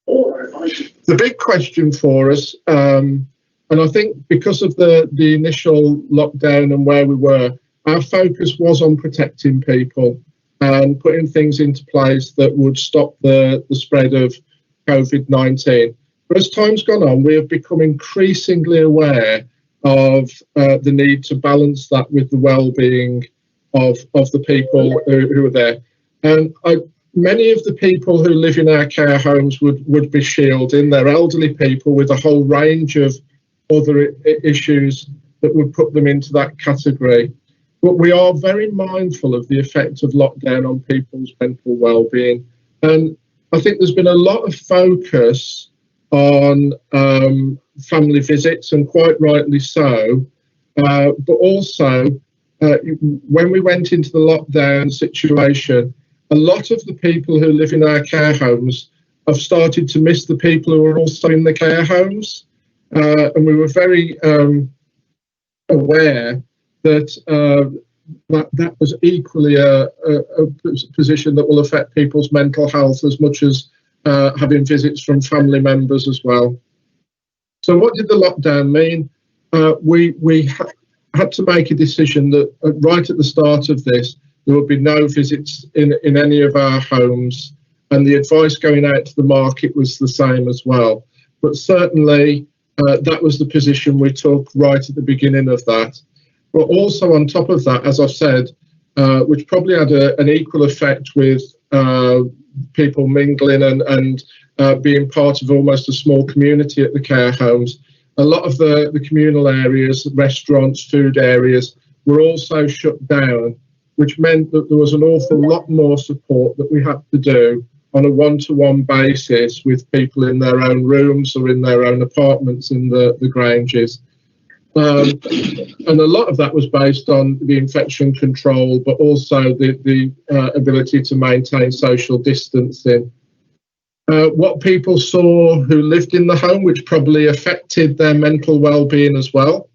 M: The big question for us, and I think because of the initial lockdown and where we were, our focus was on protecting people and putting things into place that would stop the spread of COVID-19. But as time's gone on, we have become increasingly aware of the need to balance that with the well-being of the people who are there. And many of the people who live in our care homes would be shielding. They're elderly people with a whole range of other issues that would put them into that category. But we are very mindful of the effect of lockdown on people's mental well-being. And I think there's been a lot of focus on family visits, and quite rightly so. But also, when we went into the lockdown situation, a lot of the people who live in our care homes have started to miss the people who are also in the care homes. And we were very aware that that was equally a position that will affect people's mental health as much as having visits from family members as well. So what did the lockdown mean? We had to make a decision that right at the start of this, there would be no visits in any of our homes, and the advice going out to the market was the same as well. But certainly that was the position we took right at the beginning of that. But also on top of that, as I've said, which probably had an equal effect with people mingling and being part of almost a small community at the care homes, a lot of the communal areas, restaurants, food areas, were also shut down, which meant that there was an awful lot more support that we had to do on a one-to-one basis with people in their own rooms or in their own apartments in the Granges. And a lot of that was based on the infection control, but also the ability to maintain social distancing. What people saw who lived in the home, which probably affected their mental well-being as well,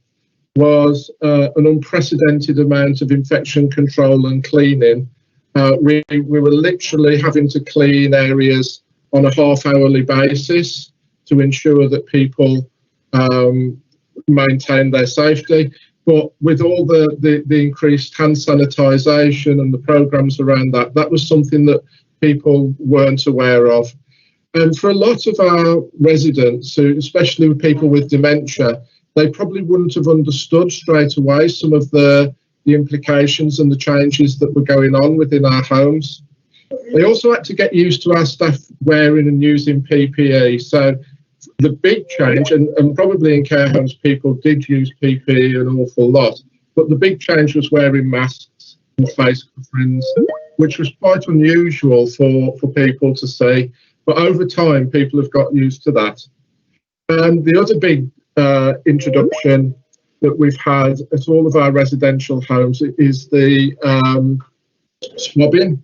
M: was an unprecedented amount of infection control and cleaning. We were literally having to clean areas on a half-hourly basis to ensure that people maintain their safety. But with all the increased hand sanitisation and the programmes around that, that was something that people weren't aware of. And for a lot of our residents, especially with people with dementia, they probably wouldn't have understood straight away some of the implications and the changes that were going on within our homes. They also had to get used to our staff wearing and using PPE. So the big change, and probably in care homes people did use PPE an awful lot, but the big change was wearing masks and face coverings, which was quite unusual for people to see. But over time, people have got used to that. And the other big introduction that we've had at all of our residential homes is the swabbing.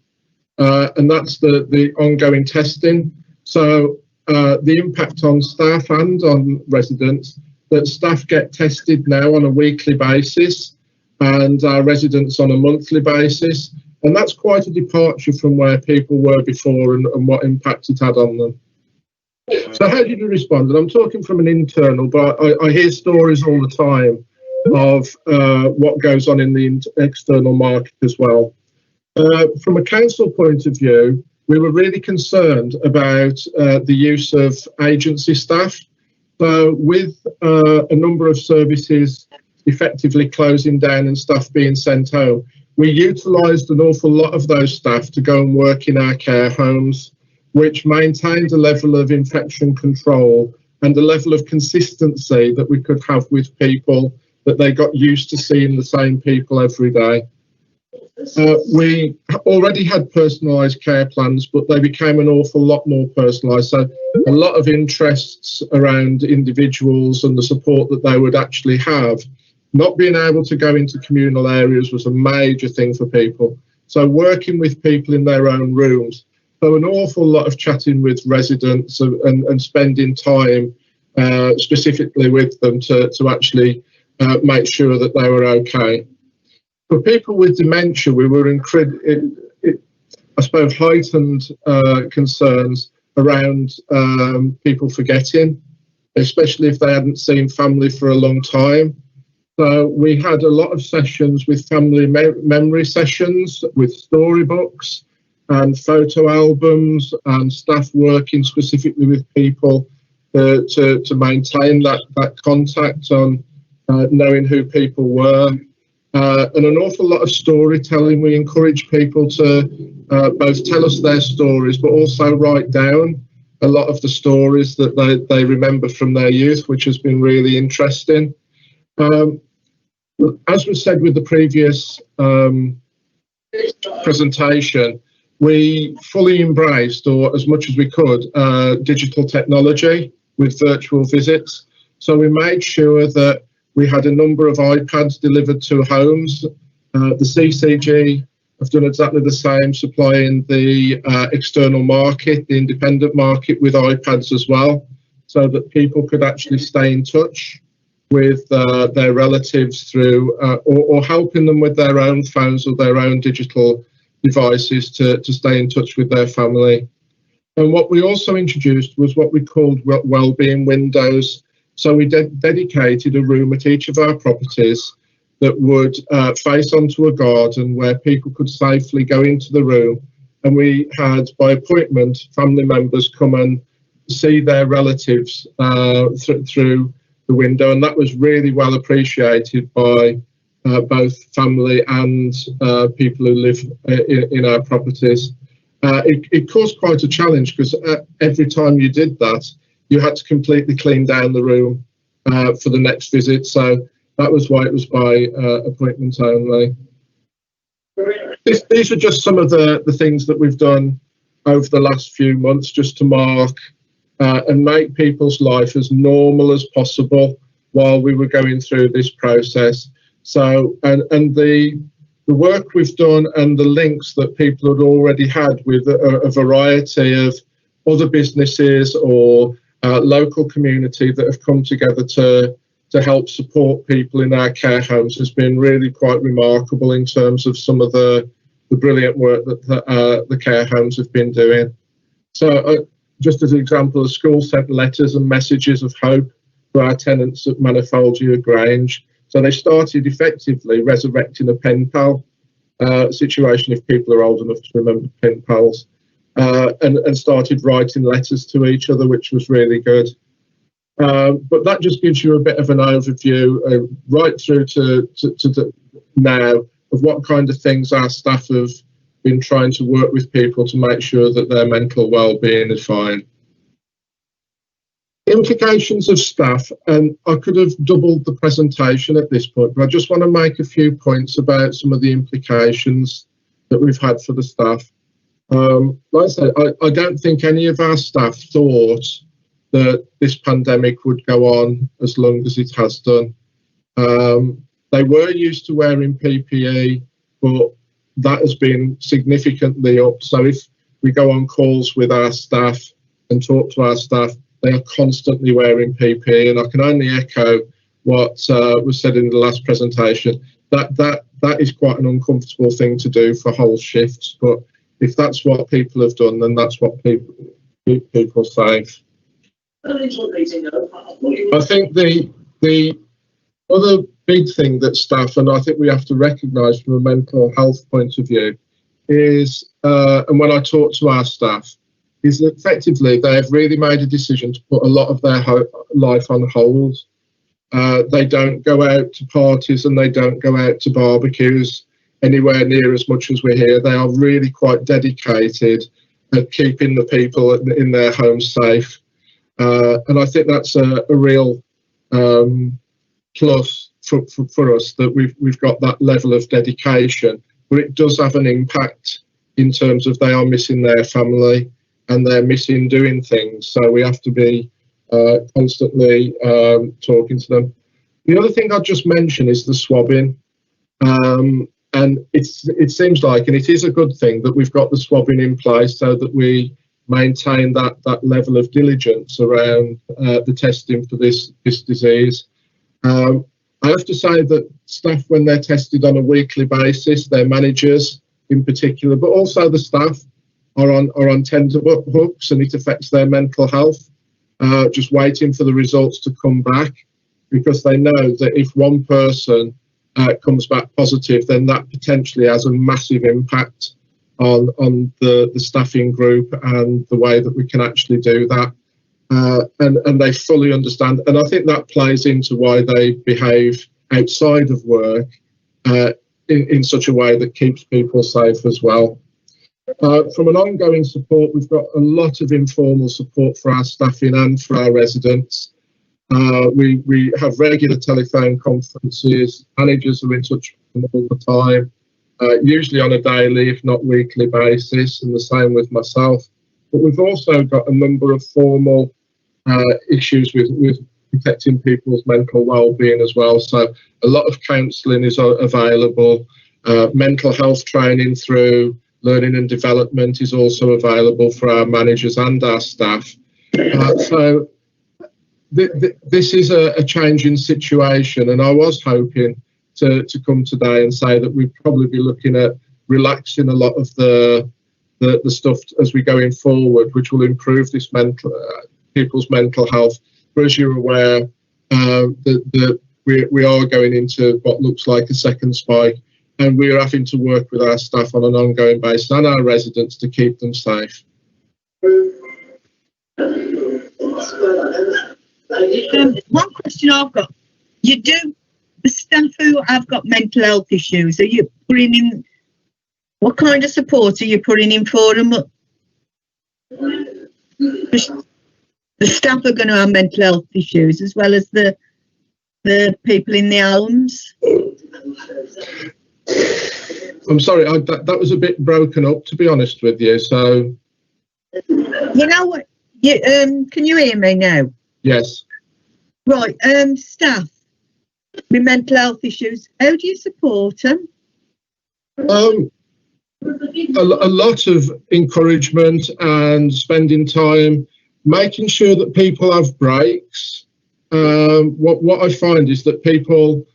M: and that's the ongoing testing. So the impact on staff and on residents, that staff get tested now on a weekly basis and our residents on a monthly basis. And that's quite a departure from where people were before and what impact it had on them. So how did you respond? And I'm talking from an internal, but I hear stories all the time of what goes on in the external market as well. From a council point of view, we were really concerned about the use of agency staff. So with a number of services effectively closing down and staff being sent home, we utilised an awful lot of those staff to go and work in our care homes, which maintained a level of infection control and a level of consistency that we could have with people, that they got used to seeing the same people every day. We already had personalised care plans, but they became an awful lot more personalised. So a lot of interests around individuals and the support that they would actually have. Not being able to go into communal areas was a major thing for people. So working with people in their own rooms. So an awful lot of chatting with residents and spending time specifically with them to actually make sure that they were okay. For people with dementia, we were I suppose, heightened concerns around people forgetting, especially if they hadn't seen family for a long time. So we had a lot of sessions with family memory sessions, with storybooks and photo albums, and staff working specifically with people to maintain that contact on knowing who people were. And an awful lot of storytelling. We encourage people to both tell us their stories, but also write down a lot of the stories that they remember from their youth, which has been really interesting. As was said with the previous presentation, we fully embraced, or as much as we could, digital technology with virtual visits. So we made sure that we had a number of iPads delivered to homes. The CCG have done exactly the same, supplying the external market, the independent market, with iPads as well, so that people could actually stay in touch with their relatives through, or helping them with their own phones or their own digital devices to stay in touch with their family. And what we also introduced was what we called wellbeing windows. So we dedicated a room at each of our properties that would face onto a garden where people could safely go into the room. And we had, by appointment, family members come and see their relatives through the window. And that was really well appreciated by both family and people who live in our properties. It caused quite a challenge, because every time you did that, you had to completely clean down the room for the next visit. So that was why it was by appointment only. These are just some of the things that we've done over the last few months, just to mark and make people's life as normal as possible while we were going through this process. So, and the work we've done and the links that people had already had with a variety of other businesses or local community that have come together to help support people in our care homes has been really quite remarkable in terms of some of the brilliant work that the care homes have been doing. So just as an example, the school sent letters and messages of hope to our tenants at Manifoldia Grange. So they started effectively resurrecting a pen pal situation, if people are old enough to remember pen pals. And started writing letters to each other, which was really good. But that just gives you a bit of an overview right through to now of what kind of things our staff have been trying to work with people to make sure that their mental well-being is fine. Implications of staff, and I could have doubled the presentation at this point, but I just want to make a few points about some of the implications that we've had for the staff. Like I said, I don't think any of our staff thought that this pandemic would go on as long as it has done. They were used to wearing PPE, but that has been significantly up. So if we go on calls with our staff and talk to our staff, they are constantly wearing PPE, and I can only echo what was said in the last presentation. That is quite an uncomfortable thing to do for whole shifts, but if that's what people have done, then that's what people say. I think the other big thing that staff, and I think we have to recognise from a mental health point of view, is, and when I talk to our staff, is that effectively they have really made a decision to put a lot of their life on hold. They don't go out to parties and they don't go out to barbecues anywhere near as much as we're here. They are really quite dedicated at keeping the people in their homes safe. And I think that's a real plus for us, that we've got that level of dedication. But it does have an impact in terms of they are missing their family and they're missing doing things. So we have to be constantly talking to them. The other thing I'd just mention is the swabbing. And it seems like, and it is a good thing, that we've got the swabbing in place so that we maintain that level of diligence around the testing for this disease. I have to say that staff, when they're tested on a weekly basis, their managers in particular, but also the staff, are on tenterhooks, and it affects their mental health, just waiting for the results to come back, because they know that if one person comes back positive, then that potentially has a massive impact on the staffing group and the way that we can actually do that. And they fully understand. And I think that plays into why they behave outside of work in such a way that keeps people safe as well. From an ongoing support, we've got a lot of informal support for our staffing and for our residents. We have regular telephone conferences. Managers are in touch with them all the time, usually on a daily, if not weekly basis, and the same with myself. But we've also got a number of formal issues with protecting people's mental well-being as well. So a lot of counselling is available. Mental health training through learning and development is also available for our managers and our staff. So this is a changing situation, and I was hoping to come today and say that we'd probably be looking at relaxing a lot of the stuff as we going forward, which will improve this people's mental health. But as you're aware, we are going into what looks like a second spike, and we're having to work with our staff on an ongoing basis and our residents to keep them safe.
B: One question I've got: the staff who have got mental health issues, are you putting in, what kind of support are you putting in for them? The staff are going to have mental health issues as well as the people in the homes.
M: I'm sorry, that was a bit broken up, to be honest with you. So,
B: you know what? Can you hear me now?
M: Yes.
B: Right. Staff with mental health issues, how do you support them?
M: A lot of encouragement and spending time, making sure that people have breaks. What I find is that people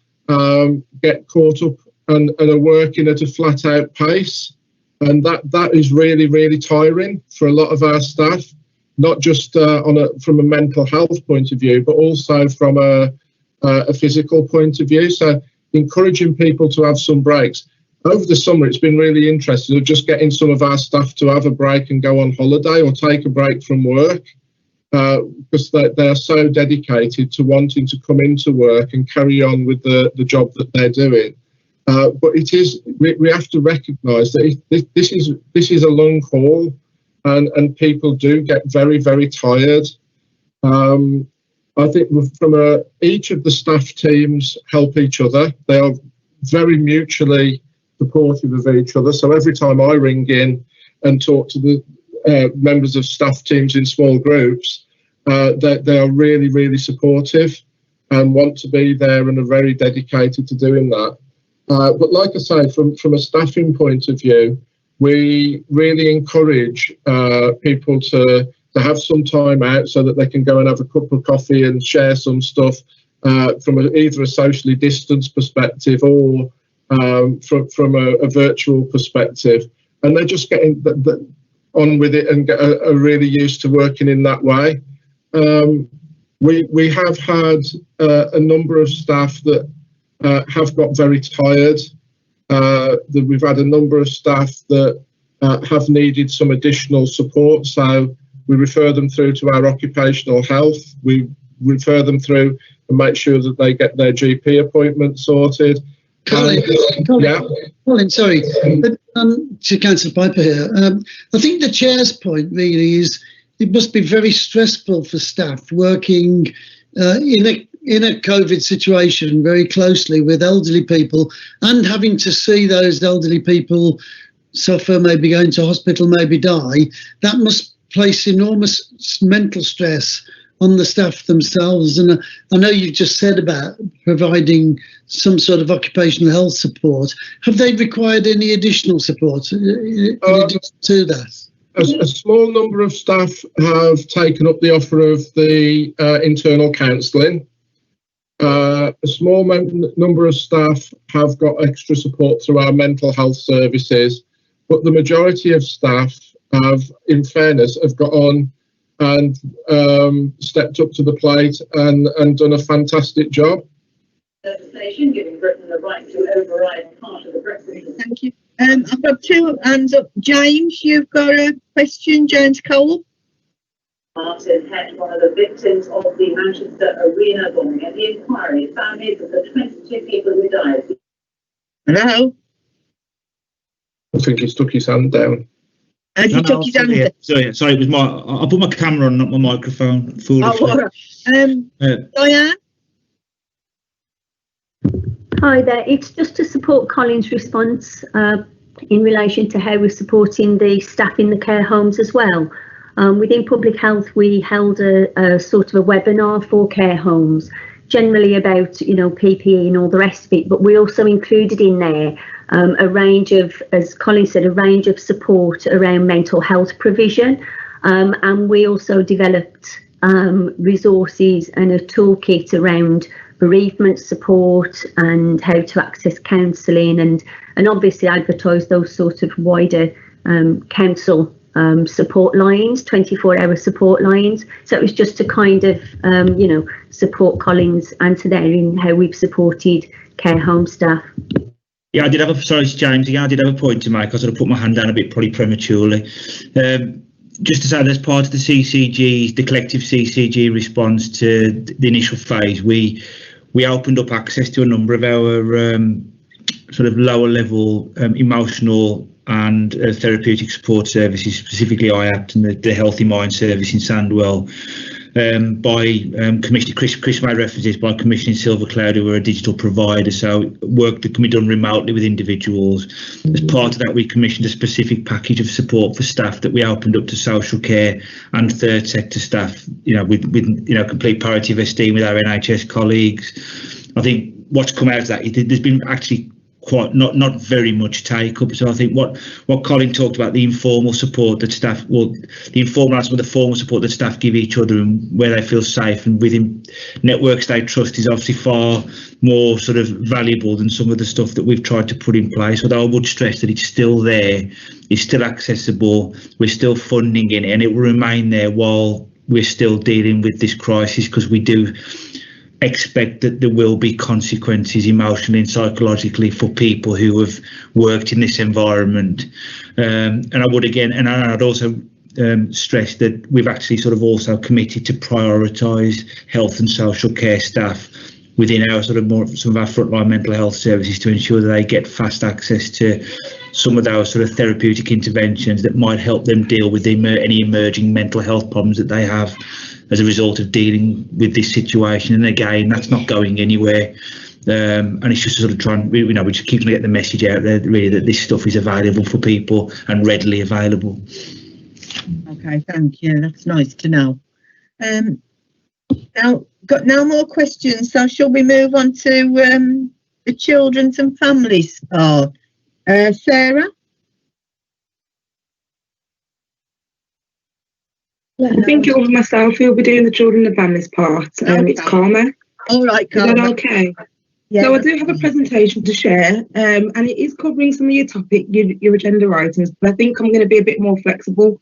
M: get caught up and are working at a flat out pace, and that is really, really tiring for a lot of our staff, not just from a mental health point of view, but also from a physical point of view. So encouraging people to have some breaks. Over the summer, it's been really interesting of just getting some of our staff to have a break and go on holiday or take a break from work, because they are so dedicated to wanting to come into work and carry on with the job that they're doing. But it is, we have to recognise that this is a long haul, and people do get very, very tired. I think from each of the staff teams help each other. They are very mutually supportive of each other. So every time I ring in and talk to the members of staff teams in small groups, they are really, really supportive and want to be there and are very dedicated to doing that. But like I say, from a staffing point of view, we really encourage people to have some time out so that they can go and have a cup of coffee and share some stuff from either a socially distanced perspective or from a virtual perspective. And they're just getting on with it and are really used to working in that way. We have had a number of staff that have got very tired. We've had a number of staff that have needed some additional support, so we refer them through to our occupational health. We refer them through and make sure that they get their GP appointment sorted.
C: Colin, sorry, but, to Councillor Piper here. I think the chair's point really is it must be very stressful for staff working in a COVID situation very closely with elderly people and having to see those elderly people suffer, maybe go into hospital, maybe die. That must place enormous mental stress on the staff themselves. And I know you've just said about providing some sort of occupational health support. Have they required any additional support in addition to that?
M: A small number of staff have taken up the offer of the internal counselling. A small number of staff have got extra support through our mental health services, but the majority of staff have, in fairness, have got on and stepped up to the plate and done a fantastic job.
Q: Legislation giving Britain the right to override part of the Brexit.
B: Thank you. I've got two hands up. James, you've got a question. James Cole.
Q: Martin Head, one of the victims of the Manchester Arena bombing, and the inquiry families of the 22 people who died.
B: Hello.
M: I think he stuck his hand down.
B: He took his hand down.
K: Sorry, it was I put my camera on, not my microphone. Foolishly.
B: All right. Diane.
L: Hi there. It's just to support Colin's response in relation to how we're supporting the staff in the care homes as well. Within public health, we held a sort of a webinar for care homes, generally about, PPE and all the rest of it, but we also included in there a range of, as Colin said, a range of support around mental health provision. And we also developed resources and a toolkit around bereavement support and how to access counselling and obviously advertise those sort of wider council support lines, 24-hour support lines. So it was just to kind of, support Colin's answer there in how we've supported care home staff.
K: Yeah, I did have sorry, James, I did have a point to make. I sort of put my hand down a bit probably prematurely. Just to say that as part of the CCG, the collective CCG response to the initial phase, we opened up access to a number of our sort of lower level emotional and therapeutic support services, specifically IAPT and the Healthy Mind service in Sandwell, by commissioning, Chris made references, by commissioning Silver Cloud, who are a digital provider, so work that can be done remotely with individuals. As part of that, we commissioned a specific package of support for staff that we opened up to social care and third sector staff, with complete parity of esteem with our NHS colleagues. I think what's come out of that, there's been actually quite not very much take up. So I think what Colin talked about, the informal support that staff, the informal aspect of the formal support that staff give each other and where they feel safe and within networks they trust, is obviously far more sort of valuable than some of the stuff that we've tried to put in place. Although I would stress that it's still there, it's still accessible, we're still funding it, and it will remain there while we're still dealing with this crisis, because we do expect that there will be consequences emotionally and psychologically for people who have worked in this environment. And I would again, and I'd also stress that we've actually sort of also committed to prioritise health and social care staff within our sort of some of our frontline mental health services to ensure that they get fast access to some of those sort of therapeutic interventions that might help them deal with any emerging mental health problems that they have as a result of dealing with this situation. And again, that's not going anywhere. And it's just sort of trying, we just keep trying to get the message out there, really, that this stuff is available for people and readily available.
B: Okay, thank you. That's nice to know. Now, got no more questions, so shall we move on to the children's and families part. Sarah?
N: I think it'll be myself who'll be doing the children and families part. It's Karma.
B: All right,
N: Is
B: Karma.
N: that okay?
B: Yeah,
N: so I do have a presentation to share, and it is covering some of your topic, your agenda items, but I think I'm going to be a bit more flexible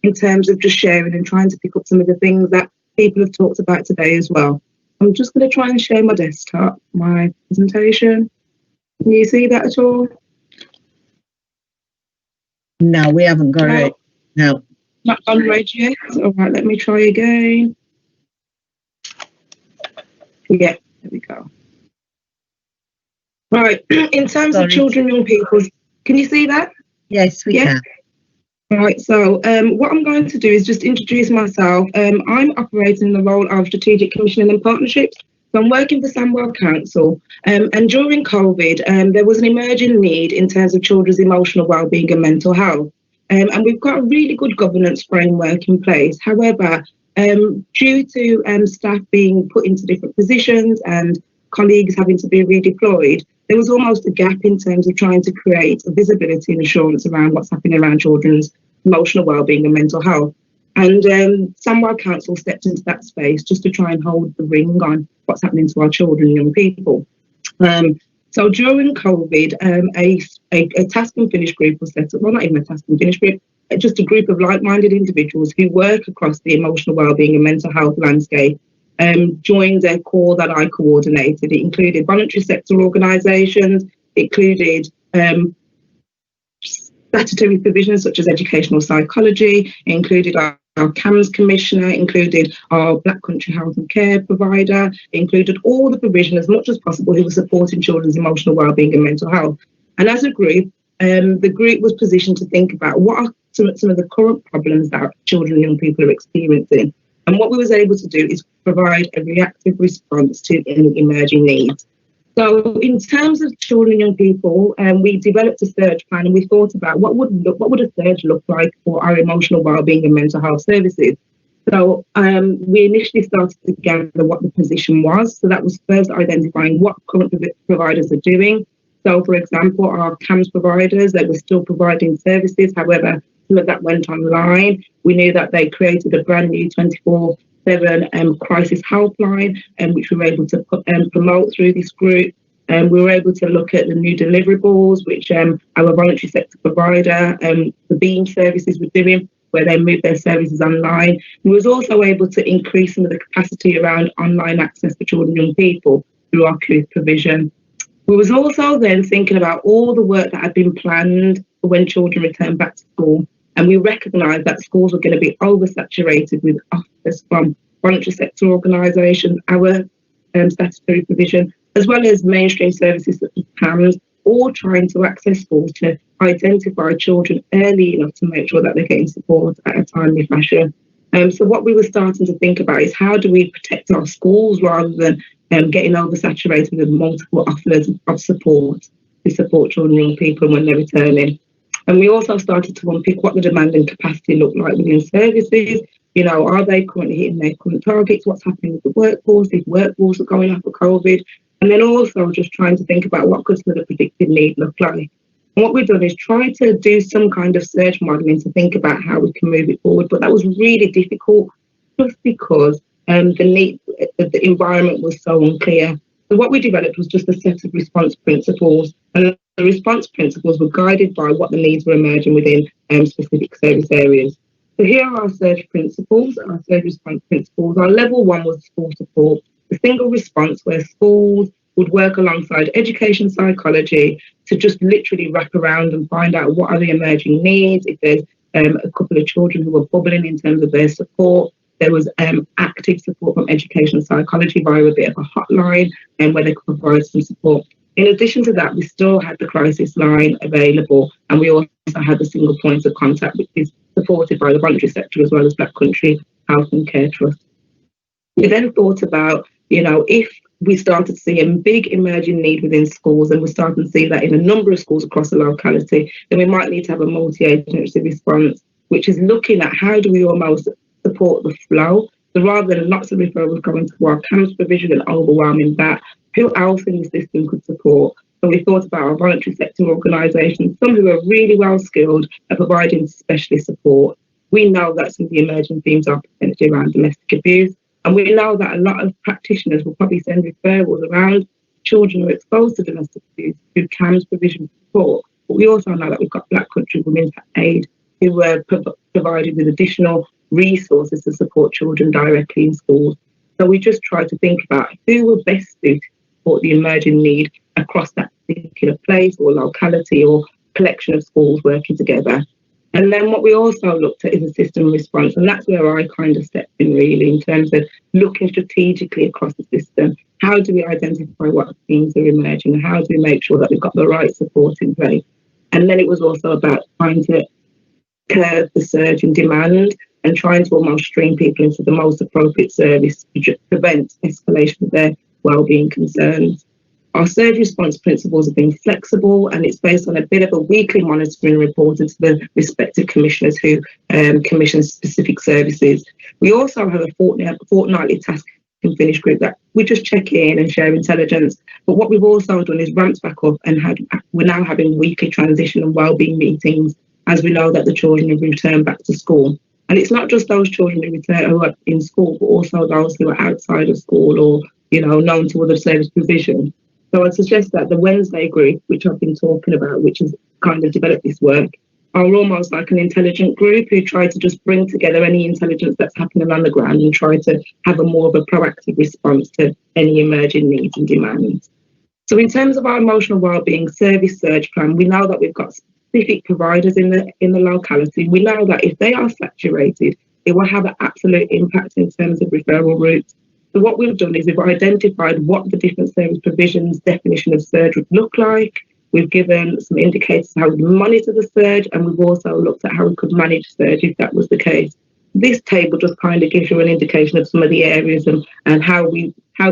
N: in terms of just sharing and trying to pick up some of the things that people have talked about today as well. I'm just going to try and share my desktop, my presentation. Can you see that at all?
B: No, we haven't got it. No.
N: Not unread yet. All right, let me try again. Yeah, there we go. Right, in terms of children, young people, can you see that?
B: Yes, we can.
N: Right, so what I'm going to do is just introduce myself. I'm operating in the role of Strategic Commissioning and Partnerships. So I'm working for Sandwell Council, and during COVID, there was an emerging need in terms of children's emotional wellbeing and mental health. And we've got a really good governance framework in place. However, due to staff being put into different positions and colleagues having to be redeployed, there was almost a gap in terms of trying to create a visibility and assurance around what's happening around children's emotional wellbeing and mental health. And Sandwell Council stepped into that space just to try and hold the ring on what's happening to our children and young people. So during COVID, a task and finish group was set up, well, not even a task and finish group, just a group of like-minded individuals who work across the emotional wellbeing and mental health landscape. Joined a call that I coordinated. It included voluntary sector organisations, included statutory provisions such as educational psychology, it included our CAMS commissioner, included our Black Country Health and Care provider, included all the provision as much as possible who were supporting children's emotional wellbeing and mental health. And as a group, the group was positioned to think about what are some of the current problems that children and young people are experiencing. And what we was able to do is provide a reactive response to any emerging needs. So in terms of children and young people, we developed a surge plan, and we thought about what would a surge look like for our emotional wellbeing and mental health services. So we initially started to gather what the position was. So that was first identifying what current providers are doing. So for example, our CAMS providers, they were still providing services. However, some of that went online. We knew that they created a brand new 24/7 crisis helpline, which we were able to promote through this group. We were able to look at the new deliverables, which our voluntary sector provider, the Beam services were doing, where they moved their services online. We was also able to increase some of the capacity around online access for children and young people through our CUTH provision. We was also then thinking about all the work that had been planned for when children return back to school. And we recognised that schools were going to be oversaturated with offers from voluntary sector organisations, our statutory provision, as well as mainstream services such as CAMS, all trying to access schools to identify children early enough to make sure that they're getting support at a timely fashion. So what we were starting to think about is how do we protect our schools rather than getting oversaturated with multiple offers of support to support children and young people when they're returning. And we also started to unpick what the demand and capacity look like within services. You know, are they currently hitting their current targets? What's happening with the workforce? If workforce are going after COVID? And then also just trying to think about what could some of the predicted need look like. And what we've done is try to do some kind of surge modelling to think about how we can move it forward. But that was really difficult just because the environment was so unclear. So what we developed was just a set of response principles, and the response principles were guided by what the needs were emerging within specific service areas. So here are our surge principles, our surge response principles. Our level 1 was school support, a single response where schools would work alongside education psychology to just literally wrap around and find out what are the emerging needs. If there's a couple of children who were bubbling in terms of their support, there was active support from education psychology via a bit of a hotline and where they could provide some support. In addition to that, we still had the crisis line available, and we also had the single point of contact, which is supported by the voluntary sector as well as Black Country Health and Care Trust. We then thought about, you know, if we started to see a big emerging need within schools, and we're starting to see that in a number of schools across the locality, then we might need to have a multi-agency response, which is looking at how do we almost support the flow. So rather than lots of referrals going to our CAMS provision and overwhelming that, who else in the system could support. So we thought about our voluntary sector organisations, some who are really well skilled at providing specialist support. We know that some of the emerging themes are potentially around domestic abuse, and we know that a lot of practitioners will probably send referrals around children who are exposed to domestic abuse through CAMS provision support. But we also know that we've got Black Country Women's Aid who were provided with additional resources to support children directly in schools. So we just try to think about who will best suit support the emerging need across that particular place or locality or collection of schools working together. And then what we also looked at is a system response, and that's where I kind of stepped in really in terms of looking strategically across the system. How do we identify what themes are emerging? How do we make sure that we've got the right support in place? And then it was also about trying to curb the surge in demand and trying to almost stream people into the most appropriate service to prevent escalation of their wellbeing concerns. Our surge response principles have been flexible, and it's based on a bit of a weekly monitoring reported to the respective commissioners who commission specific services. We also have a fortnightly task and finish group that we just check in and share intelligence. But what we've also done is ramped back up and we're now having weekly transition and wellbeing meetings as we know that the children have returned back to school. And it's not just those children who are in school, but also those who are outside of school or, known to other service provision. So I suggest that the Wednesday group, which I've been talking about, which has kind of developed this work, are almost like an intelligent group who try to just bring together any intelligence that's happening on the ground and try to have a more of a proactive response to any emerging needs and demands. So in terms of our emotional wellbeing service surge plan, we know that we've got specific providers in the locality. We know that if they are saturated, it will have an absolute impact in terms of referral routes. So what we've done is we've identified what the different service provisions definition of surge would look like. We've given some indicators how we monitor the surge, and we've also looked at how we could manage surge if that was the case. This table just kind of gives you an indication of some of the areas and how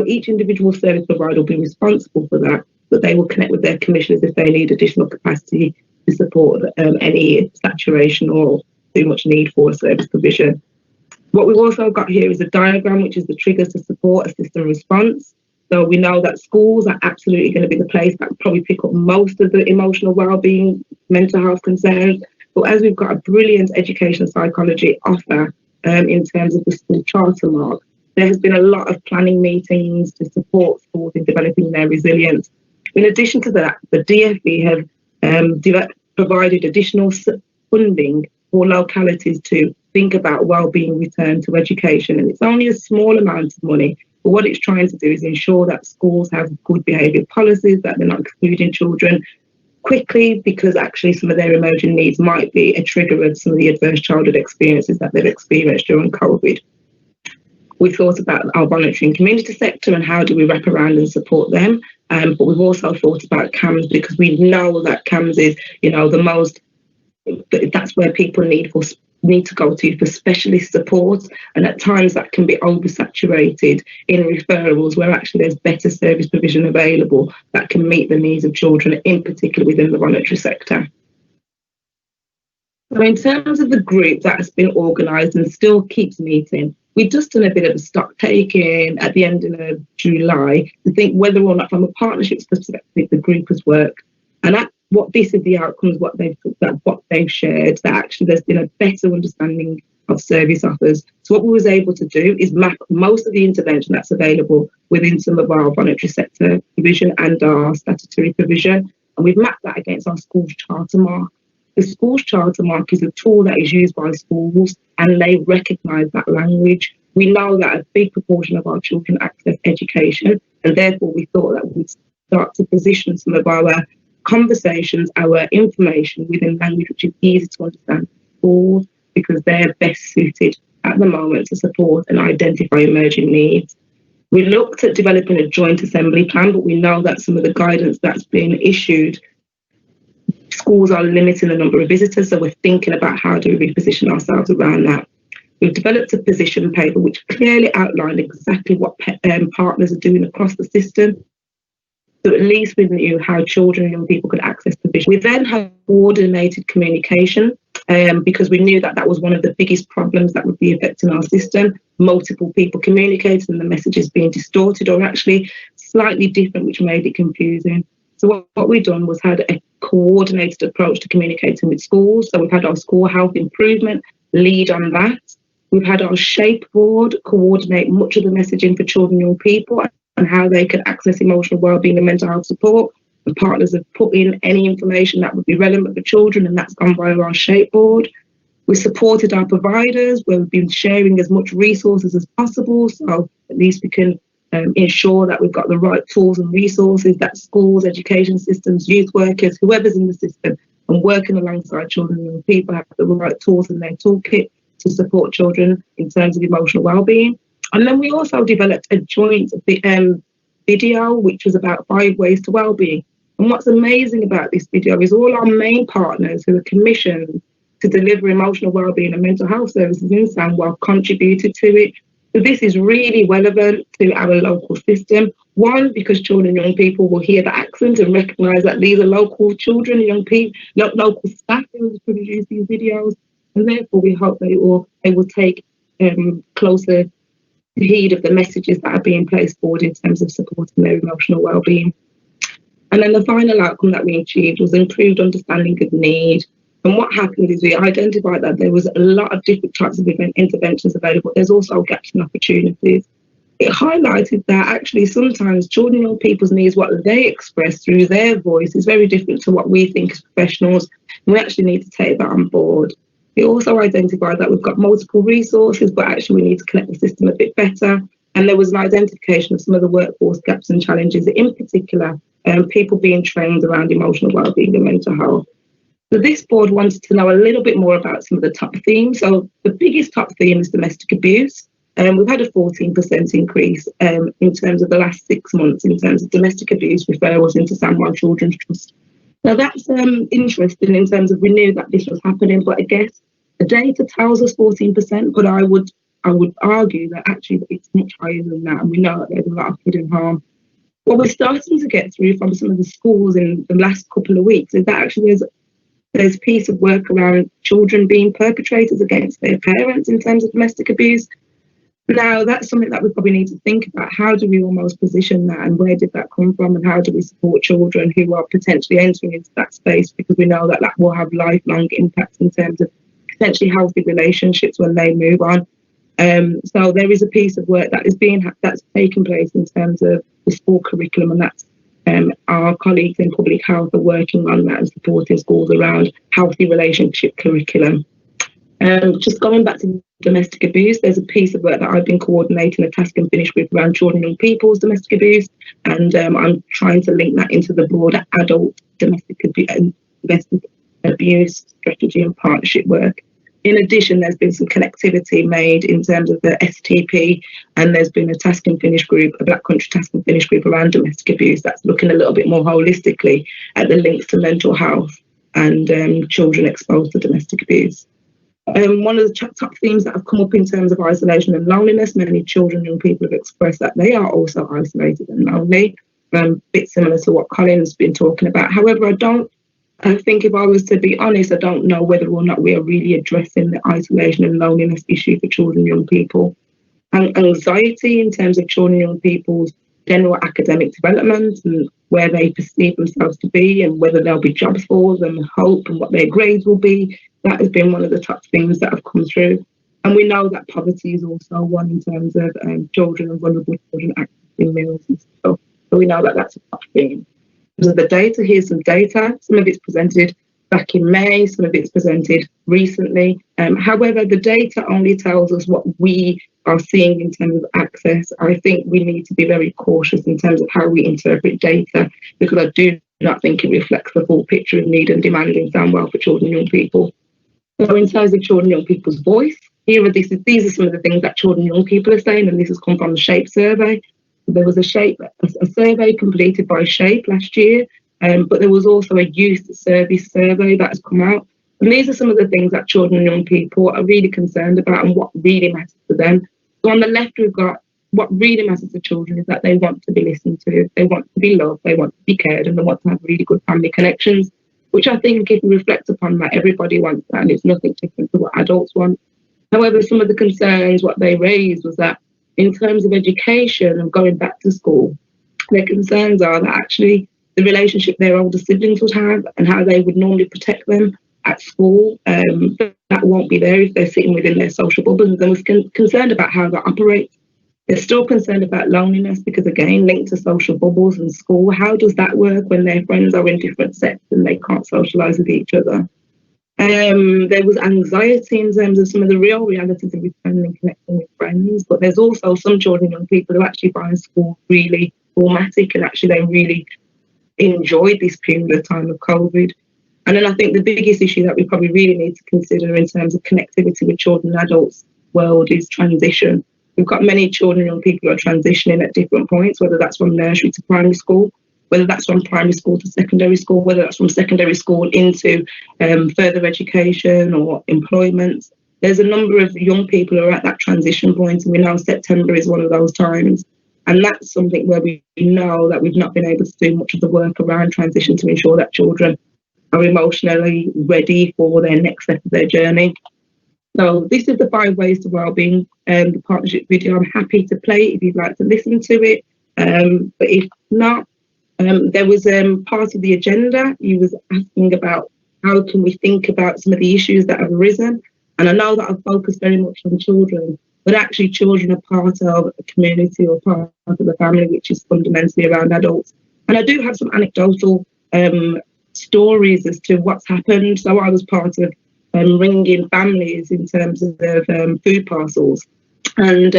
N: each individual service provider will be responsible for that, but they will connect with their commissioners if they need additional capacity to support any saturation or too much need for service provision. What we've also got here is a diagram, which is the triggers to support a system response. So we know that schools are absolutely going to be the place that probably pick up most of the emotional wellbeing, mental health concerns. But as we've got a brilliant education psychology offer in terms of the school charter mark, there has been a lot of planning meetings to support schools in developing their resilience. In addition to that, the DfE have provided additional funding for localities to think about wellbeing return to education. And it's only a small amount of money, but what it's trying to do is ensure that schools have good behaviour policies, that they're not excluding children quickly, because actually some of their emerging needs might be a trigger of some of the adverse childhood experiences that they've experienced during COVID. We thought about our voluntary and community sector and how do we wrap around and support them. But we've also thought about CAMS, because we know that CAMS is, the most, that's where people need to go to for specialist support, and at times that can be oversaturated in referrals where actually there's better service provision available that can meet the needs of children, in particular within the voluntary sector. So in terms of the group that has been organised and still keeps meeting, we've just done a bit of a stock taking at the end of July to think whether or not from a partnerships perspective the group has worked. And what this is the outcomes, what they've shared, that actually there's been a better understanding of service offers. So what we was able to do is map most of the intervention that's available within some of our voluntary sector provision and our statutory provision, and we've mapped that against our schools charter mark. The schools charter mark is a tool that is used by schools, and they recognise that language. We know that a big proportion of our children access education, and therefore we thought that we'd start to position some of our conversations, our information within language which is easy to understand for schools, because they're best suited at the moment to support and identify emerging needs. We looked at developing a joint assembly plan, but we know that some of the guidance that's been issued, schools are limiting the number of visitors, so we're thinking about how do we reposition ourselves around that. We've developed a position paper which clearly outlined exactly what partners are doing across the system. So at least we knew how children and young people could access provision. We then had coordinated communication because we knew that that was one of the biggest problems that would be affecting our system. Multiple people communicating and the messages being distorted, or actually slightly different, which made it confusing. So what we've done was had a coordinated approach to communicating with schools. So we've had our school health improvement lead on that. We've had our shape board coordinate much of the messaging for children and young people and how they can access emotional wellbeing and mental health support. The partners have put in any information that would be relevant for children, and that's gone via our shape board. We supported our providers where we've been sharing as much resources as possible, so at least we can ensure that we've got the right tools and resources that schools, education systems, youth workers, whoever's in the system and working alongside children and young people have the right tools in their toolkit to support children in terms of emotional wellbeing. And then we also developed a joint video, which was about 5 ways to wellbeing. And what's amazing about this video is all our main partners who are commissioned to deliver emotional wellbeing and mental health services in Sandwell contributed to it. So this is really relevant to our local system. One, because children and young people will hear the accent and recognise that these are local children and young people, local staff who produce these videos. And therefore, we hope they will take closer heed of the messages that are being placed forward in terms of supporting their emotional wellbeing. And then the final outcome that we achieved was improved understanding of need. And what happened is we identified that there was a lot of different types of interventions available. There's also gaps and opportunities. It highlighted that actually sometimes children and young people's needs, what they express through their voice, is very different to what we think as professionals. And we actually need to take that on board. It also identified that we've got multiple resources, but actually we need to connect the system a bit better. And there was an identification of some of the workforce gaps and challenges, in particular, people being trained around emotional wellbeing and mental health. So this board wanted to know a little bit more about some of the top themes. So the biggest top theme is domestic abuse. We've had a 14% increase in terms of the last 6 months in terms of domestic abuse referrals into Sandwell Children's Trust. Now that's interesting in terms of we knew that this was happening, but I guess the data tells us 14%, but I would argue that actually it's much higher than that, and we know that there's a lot of hidden harm. What we're starting to get through from some of the schools in the last couple of weeks is that actually there's a piece of work around children being perpetrators against their parents in terms of domestic abuse. Now, that's something that we probably need to think about. How do we almost position that, and where did that come from, and how do we support children who are potentially entering into that space, because we know that that will have lifelong impacts in terms of potentially healthy relationships when they move on. So there is a piece of work that is that's taking place in terms of the school curriculum, and that's our colleagues in public health are working on that and supporting schools around healthy relationship curriculum. Just going back to domestic abuse, there's a piece of work that I've been coordinating, a task and finish group around children and young people's domestic abuse, and I'm trying to link that into the broader adult domestic abuse strategy and partnership work. In addition, there's been some connectivity made in terms of the STP, and there's been a task and finish group, a Black Country task and finish group around domestic abuse that's looking a little bit more holistically at the links to mental health and children exposed to domestic abuse. One of the top themes that have come up in terms of isolation and loneliness, many children and young people have expressed that they are also isolated and lonely, a bit similar to what Colin's been talking about. However, I think if I was to be honest, I don't know whether or not we are really addressing the isolation and loneliness issue for children and young people. And anxiety in terms of children and young people's general academic development and where they perceive themselves to be and whether there'll be jobs for them, hope and what their grades will be. That has been one of the top things that have come through. And we know that poverty is also one in terms of children and vulnerable children accessing meals and stuff. So we know that that's a top thing. So the data, here's some data. Some of it's presented back in May, some of it's presented recently. However, the data only tells us what we are seeing in terms of access. I think we need to be very cautious in terms of how we interpret data, because I do not think it reflects the full picture of need and demand in Sandwell for children and young people. So in terms of children and young people's voice, these are some of the things that children and young people are saying, and this has come from the SHAPE survey. There was a survey completed by SHAPE last year, but there was also a youth service survey that has come out. And these are some of the things that children and young people are really concerned about and what really matters to them. So on the left, we've got what really matters to children is that they want to be listened to, they want to be loved, they want to be cared, and they want to have really good family connections, which I think if we reflect upon that, everybody wants that, and it's nothing different to what adults want. However, some of the concerns, what they raised was that in terms of education and going back to school, their concerns are that actually the relationship their older siblings would have and how they would normally protect them at school, that won't be there if they're sitting within their social bubbles. And we're concerned about how that operates. They're still concerned about loneliness because, again, linked to social bubbles and school. How does that work when their friends are in different sets and they can't socialise with each other? There was anxiety in terms of some of the real realities of returning and connecting with friends, but there's also some children and young people who actually find school really traumatic and actually they really enjoyed this period of time of COVID. And then I think the biggest issue that we probably really need to consider in terms of connectivity with children and adults world is transition. We've got many children and young people who are transitioning at different points, whether that's from nursery to primary school, whether that's from primary school to secondary school, whether that's from secondary school into further education or employment. There's a number of young people who are at that transition point, and we know September is one of those times. And that's something where we know that we've not been able to do much of the work around transition to ensure that children are emotionally ready for their next step of their journey. So this is the 5 ways to wellbeing, the partnership video. I'm happy to play it if you'd like to listen to it. But if not, there was part of the agenda. You was asking about how can we think about some of the issues that have arisen. And I know that I've focused very much on children, but actually children are part of a community or part of the family, which is fundamentally around adults. And I do have some anecdotal stories as to what's happened. So I was part of ringing families in terms of food parcels. And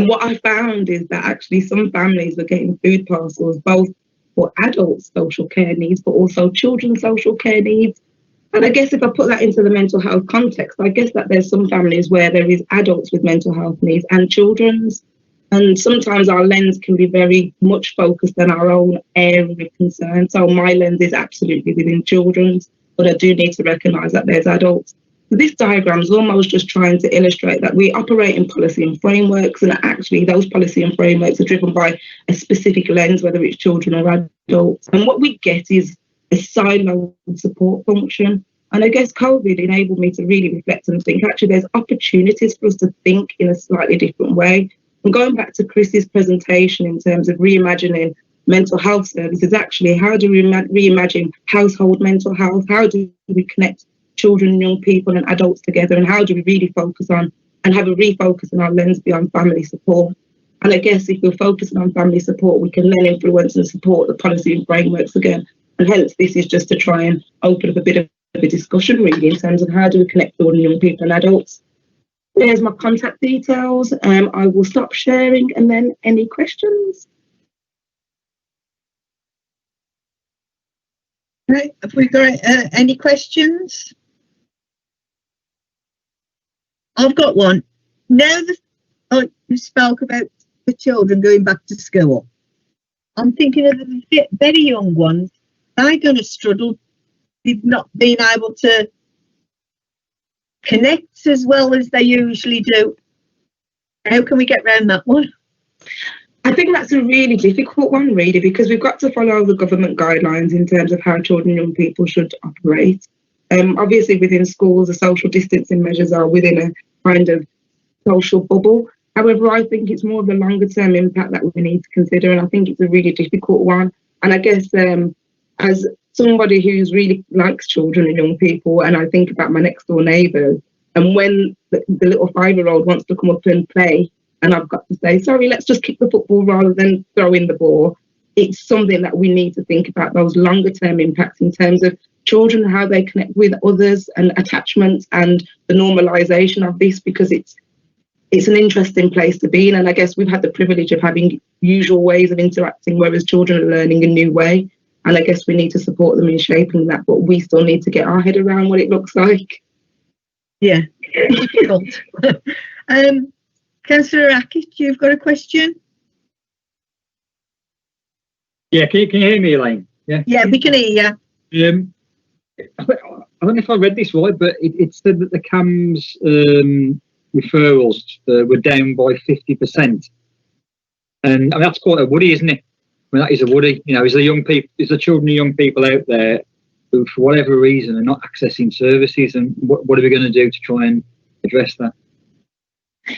N: what I found is that actually some families were getting food parcels, both for adults' social care needs, but also children's social care needs. And I guess if I put that into the mental health context, I guess that there's some families where there is adults with mental health needs and children's. And sometimes our lens can be very much focused on our own area of concern. So my lens is absolutely within children's, but I do need to recognise that there's adults. So this diagram is almost just trying to illustrate that we operate in policy and frameworks, and actually those policy and frameworks are driven by a specific lens, whether it's children or adults. And what we get is a siloed support function. And I guess COVID enabled me to really reflect and think, actually, there's opportunities for us to think in a slightly different way. And going back to Chris's presentation in terms of reimagining mental health services, actually, how do we reimagine household mental health? How do we connect children, young people and adults together? And how do we really focus on and have a refocus on our lens beyond family support? And I guess if we're focusing on family support, we can then influence and support the policy and frameworks again. And hence, this is just to try and open up a bit of a discussion really in terms of how do we connect children, young people and adults. There's my contact details. I will stop sharing and then any questions?
B: Right, have we got any questions? I've got one. Now that you spoke about the children going back to school, I'm thinking of the very young ones. They're going to struggle with not being able to connect as well as they usually do. How can we get around that one?
N: I think that's a really difficult one, really, because we've got to follow the government guidelines in terms of how children and young people should operate. Obviously, within schools, the social distancing measures are within a kind of social bubble. However, I think it's more of the longer term impact that we need to consider, and I think it's a really difficult one. And I guess as somebody who's really likes children and young people, and I think about my next door neighbours, and when the little 5-year-old wants to come up and play, and I've got to say, sorry, let's just kick the football rather than throw in the ball. It's something that we need to think about, those longer term impacts in terms of children, how they connect with others and attachments and the normalisation of this, because it's an interesting place to be in. And I guess we've had the privilege of having usual ways of interacting, whereas children are learning a new way. And I guess we need to support them in shaping that, but we still need to get our head around what it looks like.
B: Yeah, difficult. Councillor Rakic, you've got a question?
R: Yeah, can you hear me, Elaine?
B: Yeah, we can hear you.
R: I don't know if I read this right, but it said that the CAMS referrals were down by 50%. And I mean, that's quite a woody, isn't it? I mean, that is a woody. You know, is the children and young people out there who, for whatever reason, are not accessing services, and what are we going to do to try and address that?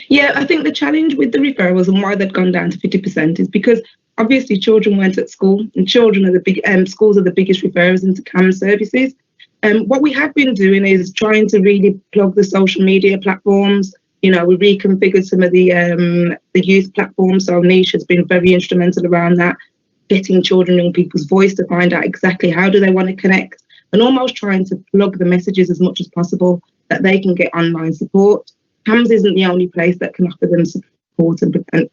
N: Yeah, I think the challenge with the referrals and why they've gone down to 50% is because obviously children weren't at school, and children are the big schools are the biggest referrers into CAM services. What we have been doing is trying to really plug the social media platforms. You know, we reconfigured some of the youth platforms. So Niche has been very instrumental around that, getting children, young people's voice to find out exactly how do they want to connect, and almost trying to plug the messages as much as possible that they can get online support. CAMS isn't the only place that can offer them support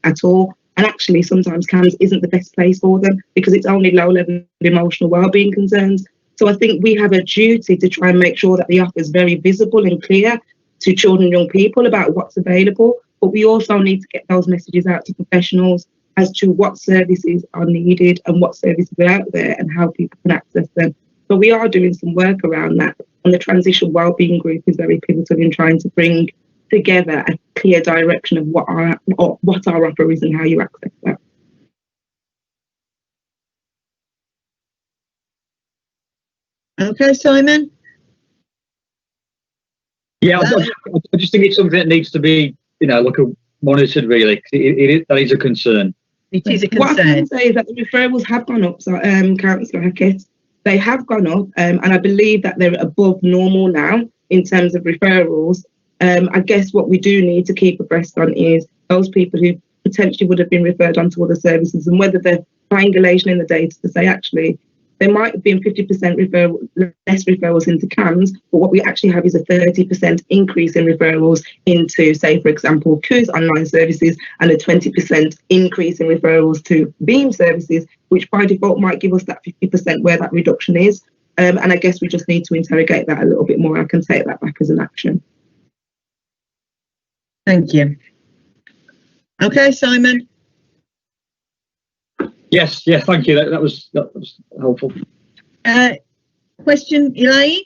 N: at all. And actually, sometimes CAMS isn't the best place for them because it's only low-level emotional wellbeing concerns. So I think we have a duty to try and make sure that the offer is very visible and clear to children and young people about what's available. But we also need to get those messages out to professionals as to what services are needed and what services are out there and how people can access them. So we are doing some work around that. And the Transition Wellbeing Group is very pivotal in trying to bring together a clear direction of what our offer is and how you access that.
B: Okay, Simon.
R: Yeah, I just think it's something that needs to be, monitored really. That is a concern.
B: It is a concern.
N: What I can say is that the referrals have gone up, so Councillor Hackett, they have gone up, and I believe that they're above normal now in terms of referrals. I guess what we do need to keep abreast on is those people who potentially would have been referred on to other services and whether they're triangulation in the data to say actually there might have been 50% less referrals into CAMS, but what we actually have is a 30% increase in referrals into, say, for example, COO's online services and a 20% increase in referrals to BEAM services, which by default might give us that 50% where that reduction is. And I guess we just need to interrogate that a little bit more. I can take that back as an action.
B: Thank you. Okay, Simon.
R: Yes, thank you. That was helpful.
B: Question, Elaine?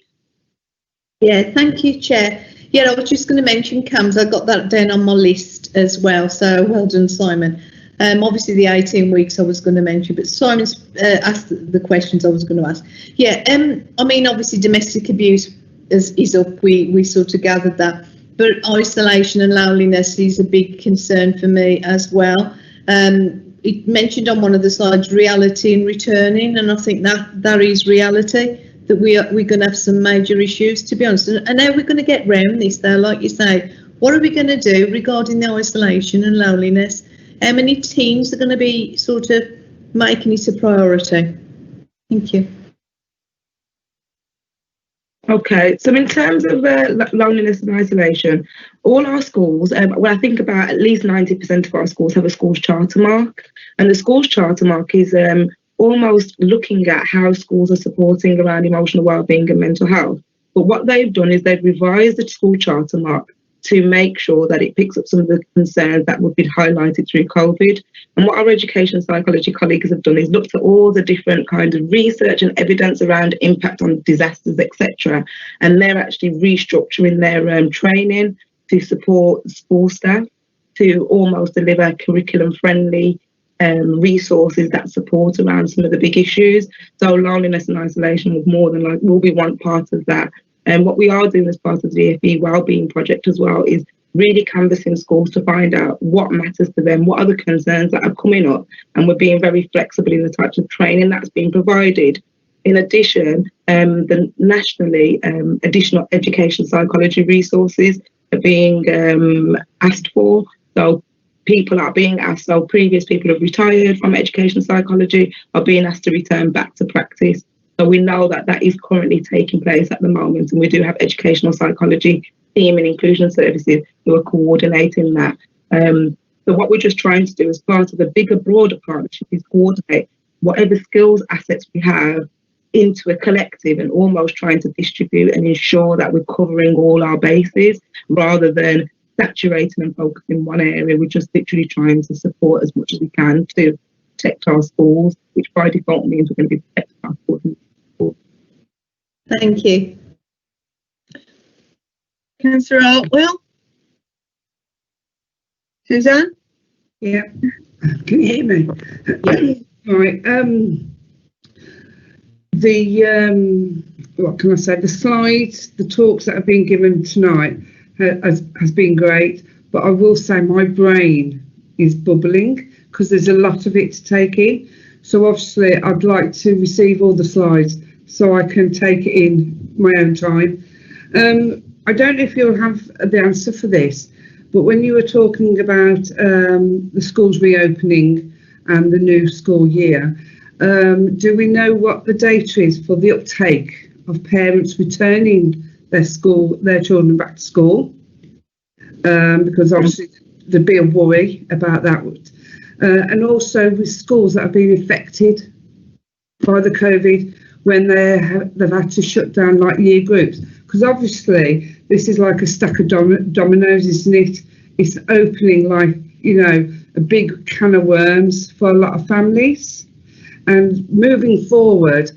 H: Yeah, thank you, Chair. Yeah, I was just going to mention CAMS. I got that down on my list as well. So well done, Simon. Obviously, the 18 weeks I was going to mention, but Simon's asked the questions I was going to ask. Yeah, I mean, obviously, domestic abuse is up. We sort of gathered that. But isolation and loneliness is a big concern for me as well. It mentioned on one of the slides reality and returning, and I think that is reality, that we're going to have some major issues, to be honest. And how are we going to get round this, though? Like you say, what are we going to do regarding the isolation and loneliness? How many teams are going to be sort of making it a priority? Thank you.
N: Okay, so in terms of loneliness and isolation, all our schools, well, I think about at least 90% of our schools have a schools charter mark, and the schools charter mark is almost looking at how schools are supporting around emotional wellbeing and mental health. But what they've done is they've revised the school charter mark to make sure that it picks up some of the concerns that would be highlighted through COVID. And what our education psychology colleagues have done is looked at all the different kind of research and evidence around impact on disasters, etc. And they're actually restructuring their training to support school staff to almost deliver curriculum-friendly resources that support around some of the big issues. So loneliness and isolation will be one part of that. And what we are doing as part of the DfE Wellbeing Project as well is really canvassing schools to find out what matters to them, what are the concerns that are coming up, and we're being very flexible in the types of training that's being provided. In addition, the nationally additional education psychology resources are being asked for. So people are being asked, so previous people have retired from education psychology are being asked to return back to practice. So we know that that is currently taking place at the moment, and we do have educational psychology team and inclusion services who are coordinating that. So what we're just trying to do as part of a bigger, broader partnership is coordinate whatever skills, assets we have into a collective and almost trying to distribute and ensure that we're covering all our bases rather than saturating and focusing one area. We're just literally trying to support as much as we can to protect our schools, which by default means we're going to be protecting our schools.
H: Thank you.
B: Councillor Altwell? Suzanne?
G: Yeah. Can you hear me? Yeah. All right. What can I say? The slides, the talks that have been given tonight has been great. but I will say my brain is bubbling because there's a lot of it to take in. So obviously I'd like to receive all the slides so I can take it in my own time. I don't know if you'll have the answer for this, but when you were talking about the schools reopening and the new school year, do we know what the data is for the uptake of parents returning their children back to school? Because obviously there'd be a worry about that. And also with schools that have been affected by the COVID when they've had to shut down like year groups. Because obviously this is like a stack of dominoes, isn't it? It's opening like, you know, a big can of worms for a lot of families. And moving forward,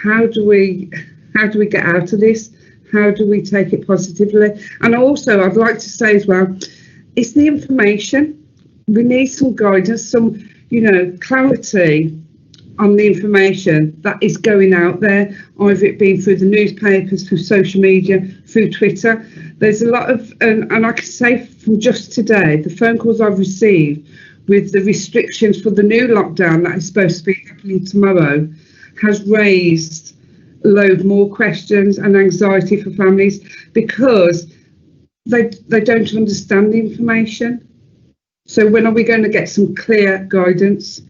G: how do we get out of this? How do we take it positively? And also, I'd like to say as well, it's the information. We need some guidance, some, you know, clarity on the information that is going out there, either it being through the newspapers, through social media, through Twitter. There's a lot of, and I can say from just today, the phone calls I've received with the restrictions for the new lockdown that is supposed to be happening tomorrow has raised a load more questions and anxiety for families because they don't understand the information. So when are we going to get some clear guidance?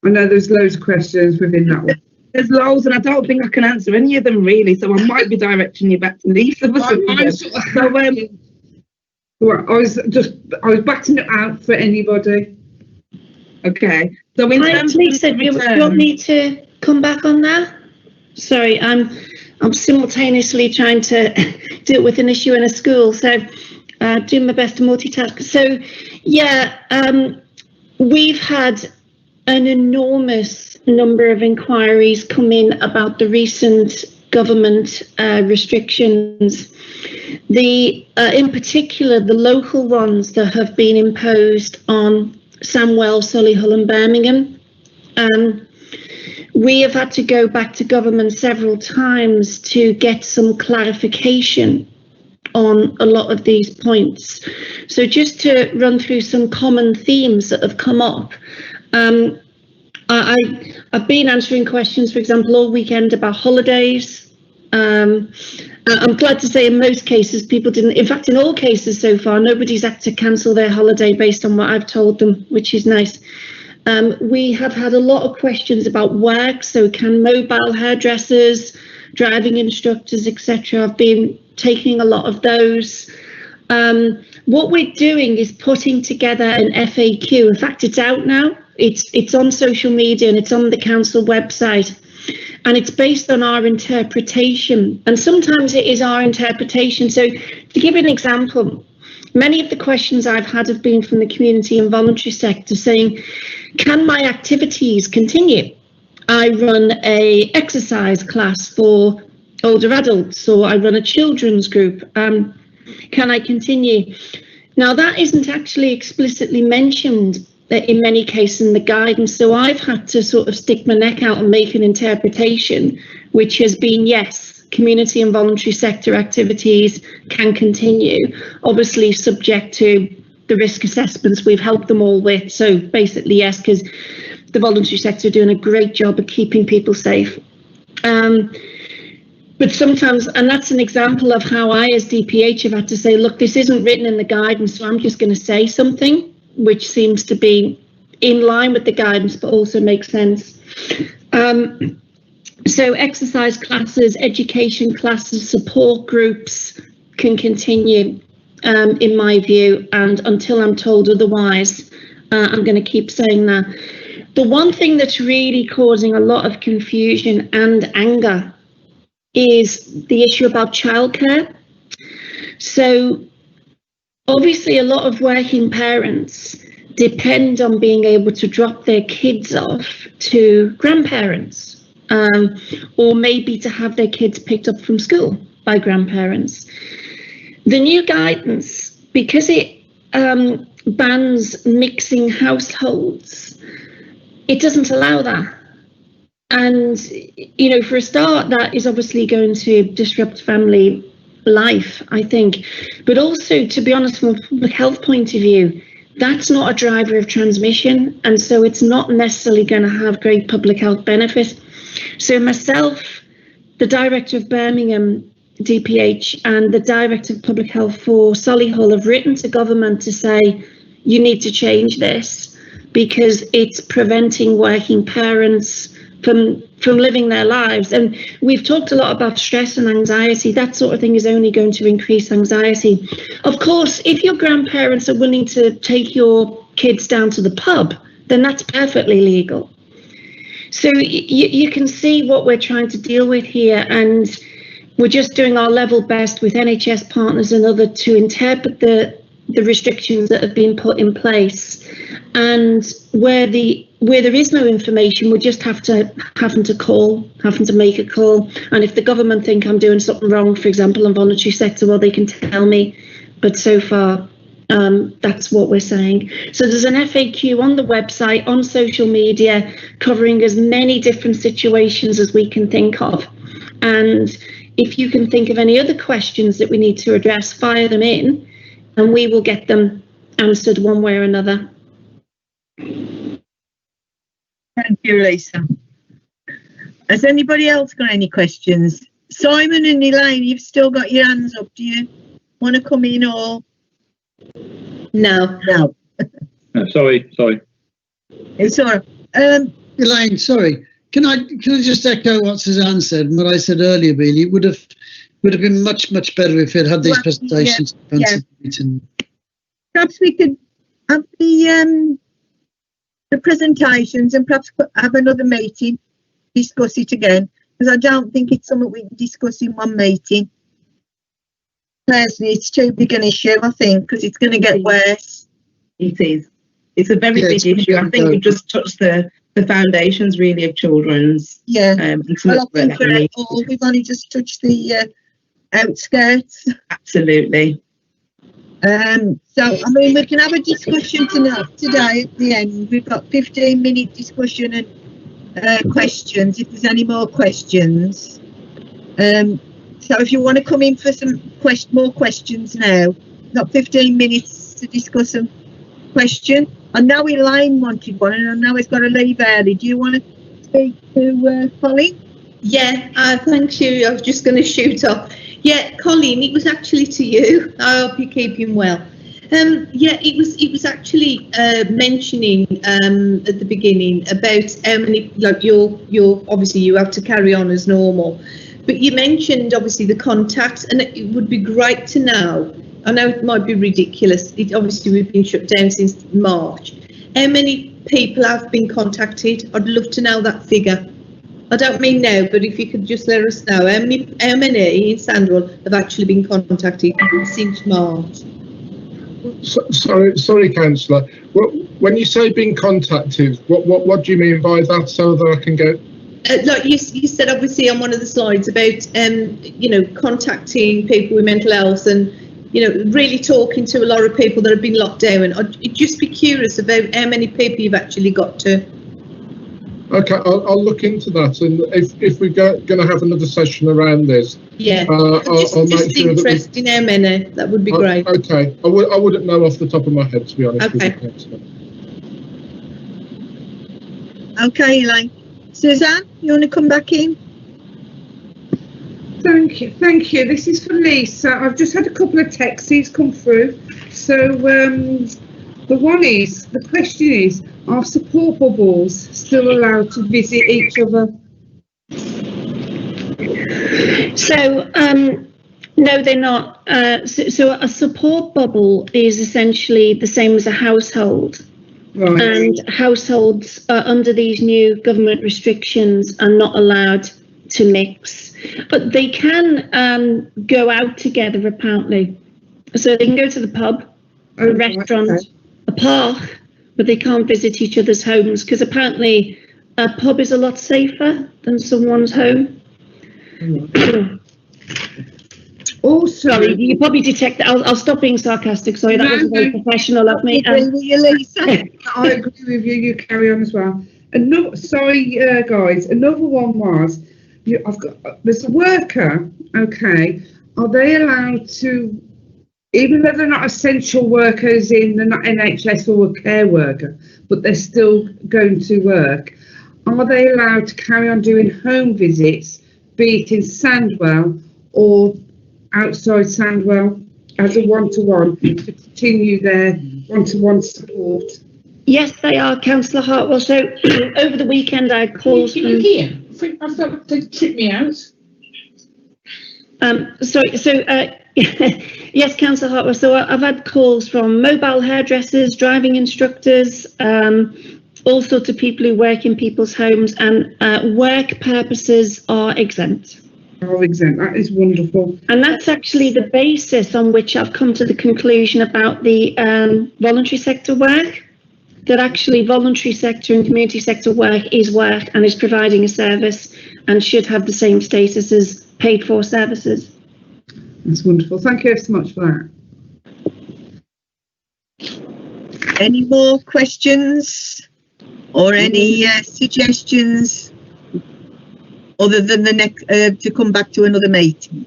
G: I know there's loads of questions within that one.
N: There's loads, and I don't think I can answer any of them really, so I might be directing you back to Lisa for some of them.
G: Well, I was batting it out for anybody.
N: Okay. So in terms
J: Lisa, do you want me to come back on that? Sorry, I'm simultaneously trying to deal with an issue in a school, so doing my best to multitask. So yeah, we've had an enormous number of inquiries come in about the recent government restrictions. In particular, the local ones that have been imposed on Sandwell, Solihull and Birmingham. We have had to go back to government several times to get some clarification on a lot of these points. So just to run through some common themes that have come up. I've been answering questions, for example, all weekend about holidays. I'm glad to say in most cases people didn't, in fact in all cases so far, nobody's had to cancel their holiday based on what I've told them, which is nice. We have had a lot of questions about work, so can mobile hairdressers, driving instructors, etc. I've been taking a lot of those. What we're doing is putting together an FAQ. In fact, it's out now. It's on social media and it's on the council website. And it's based on our interpretation. And sometimes it is our interpretation. So to give an example, many of the questions I've had have been from the community and voluntary sector saying, can my activities continue? I run a exercise class for older adults, or I run a children's group. Can I continue? Now that isn't actually explicitly mentioned in many cases in the guidance, so I've had to sort of stick my neck out and make an interpretation, which has been yes, community and voluntary sector activities can continue, obviously subject to the risk assessments we've helped them all with. So basically yes, because the voluntary sector are doing a great job of keeping people safe. But sometimes, and that's an example of how I as DPH have had to say, look, this isn't written in the guidance, so I'm just going to say something which seems to be in line with the guidance but also makes sense. So exercise classes, education classes, support groups can continue in my view, and until I'm told otherwise, I'm going to keep saying that. The one thing that's really causing a lot of confusion and anger is the issue about childcare. So obviously a lot of working parents depend on being able to drop their kids off to grandparents, or maybe to have their kids picked up from school by grandparents. The new guidance, because it bans mixing households, it doesn't allow that. And, you know, for a start, that is obviously going to disrupt family life, I think. But also, to be honest, from a public health point of view, that's not a driver of transmission, and so it's not necessarily going to have great public health benefit. So myself, the director of Birmingham DPH and the director of public health for Solihull have written to government to say you need to change this because it's preventing working parents from living their lives. And we've talked a lot about stress and anxiety. That sort of thing is only going to increase anxiety. Of course, if your grandparents are willing to take your kids down to the pub, then that's perfectly legal. So you can see what we're trying to deal with here, and we're just doing our level best with NHS partners and other to interpret the restrictions that have been put in place. And where there is no information, we just having to make a call. And if the government think I'm doing something wrong, for example, in voluntary sector, well, they can tell me. But so far, that's what we're saying. So there's an FAQ on the website, on social media, covering as many different situations as we can think of. And if you can think of any other questions that we need to address, fire them in, and we will get them answered one way or another.
B: Thank you, Lisa. Has anybody else got any questions? Simon and Elaine, you've still got your hands up. Do you want to come in or? No. No.
R: Sorry.
B: It's all right.
C: Elaine, sorry. Can I just echo what Suzanne said and what I said earlier, really? It would have been much better if it had these presentations.
B: Yeah. Perhaps we could have the presentations and perhaps have another meeting, discuss it again, because I don't think it's something we can discuss in one meeting. Personally, it's too big an issue, I think, because it's going to get worse.
N: It is. It's a very big issue. I think we just touched the foundations, really, of children's.
B: Yeah. Well, I think we've only just touched the outskirts.
N: Absolutely.
B: So, I mean, we can have a discussion today at the end. We've got 15-minute discussion and questions, if there's any more questions. So if you want to come in for some more questions now, we've got 15 minutes to discuss some question. I know Elaine wanted one, and I know he's got to leave early. Do you want to speak to Colin?
H: Yeah, thank you. I was just going to shoot off. Yeah, Colin, it was actually to you. I hope you're keeping well. Yeah, it was actually mentioning at the beginning about how many, like you're obviously you have to carry on as normal, but you mentioned obviously the contacts, and it would be great to know. I know it might be ridiculous. Obviously we've been shut down since March. How many people have been contacted? I'd love to know that figure. I don't mean now, but if you could just let us know how many in Sandwell have actually been contacted since March.
M: Sorry, Councillor. When you say being contacted, what do you mean by that, so that I can get?
H: Like you said, obviously on one of the slides about contacting people with mental health and really talking to a lot of people that have been locked down. And I'd just be curious about how many people you've actually got to.
M: Okay, I'll look into that, and if we're going to have another session around this,
H: yeah,
M: I'll
H: just
M: make sure
H: interested in how many. That would be great.
M: Okay, I wouldn't know off the top of my head, to be honest.
H: Okay.
M: With you.
B: Okay, Elaine. Suzanne, you want to come back in?
G: Thank you. This is for Lisa. I've just had a couple of texts come through. So the question is, are support bubbles still allowed to visit each other?
J: So, no, they're not. So a support bubble is essentially the same as a household. Right. And households under these new government restrictions are not allowed to mix. But they can go out together, apparently. So they can go to the pub, a restaurant, a park, but they can't visit each other's homes because apparently a pub is a lot safer than someone's home.
G: Also,
J: sorry, you probably detect that. I'll stop being sarcastic. Sorry, that wasn't very professional of me.
G: I agree with you. You carry on as well. Guys. Another one was there's a worker. Okay, are they allowed to, even though they're not essential workers in the NHS or a care worker, but they're still going to work, are they allowed to carry on doing home visits, be it in Sandwell or outside Sandwell, as a one-to-one, to continue their one-to-one support?
J: Yes, they are, Councillor Hartwell. So over the weekend I had calls
E: Can you hear? I thought they tripped me out.
J: Yes, Councillor Hartwell. So I've had calls from mobile hairdressers, driving instructors, all sorts of people who work in people's homes, and work purposes are exempt.
G: Are exempt. That is wonderful.
J: And that's actually the basis on which I've come to the conclusion about the voluntary sector work, that actually voluntary sector and community sector work and is providing a service and should have the same status as paid for services.
G: That's wonderful. Thank you so much for
B: that. Any more questions or any suggestions other than the next to come back to another meeting?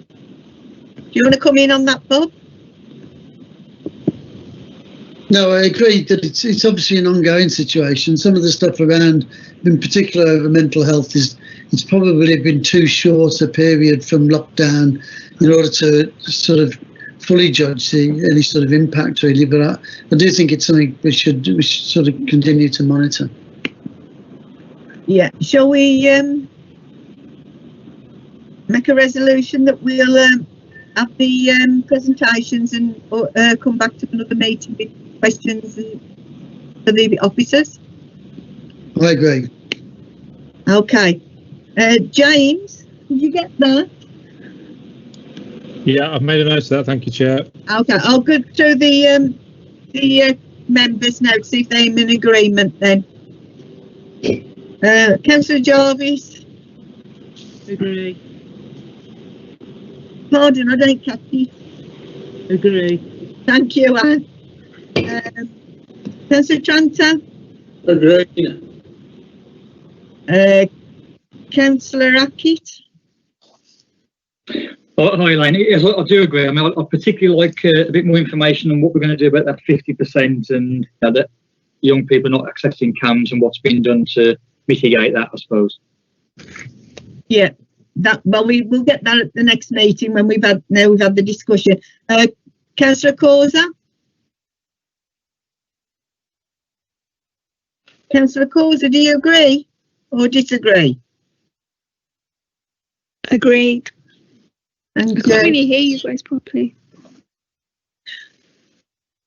B: Do you want to come in on that, Bob?
C: No, I agree that it's obviously an ongoing situation. Some of the stuff around, in particular over mental health, it's probably been too short a period from lockdown in order to sort of fully judge any sort of impact, really. But I do think it's something we should sort of continue to monitor.
B: Yeah. Shall we make a resolution that we'll have the presentations and come back to another meeting with questions for the officers?
C: I agree.
B: Okay. James, did you get that?
A: Yeah, I've made a note of that. Thank you, Chair.
B: Okay, I'll go through the members' notes, see if they're in agreement then. Councillor Jarvis?
S: Agree.
B: Pardon, I don't catch it.
S: Agree.
B: Thank you, Anne. Councillor Tranter?
D: Agree.
B: Councillor Hackett?
R: Oh, hi, Elaine. Yes, I do agree. I mean, I particularly like a bit more information on what we're going to do about that 50% and that young people not accessing CAMS and what's been done to mitigate that, I suppose.
B: Yeah, we'll get that at the next meeting when we've had the discussion. Councillor Causa? Councillor Causa, do you agree or disagree?
T: Agreed.
B: And,
T: I can't really hear you guys properly.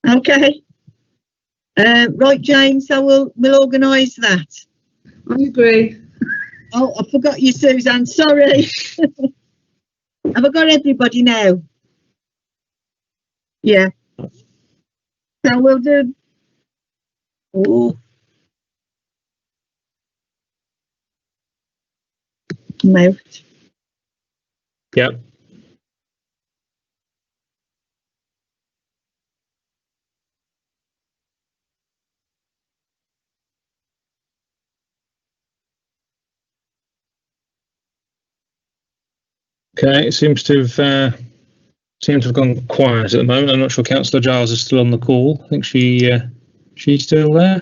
B: Okay. Right, James, so we'll organise that.
G: I agree.
B: Oh, I forgot you, Suzanne. Sorry. Have I got everybody now? Yeah. So we'll do. Oh. No.
A: Yep. Okay, it seems to have gone quiet at the moment. I'm not sure Councillor Giles is still on the call. I think she's still there.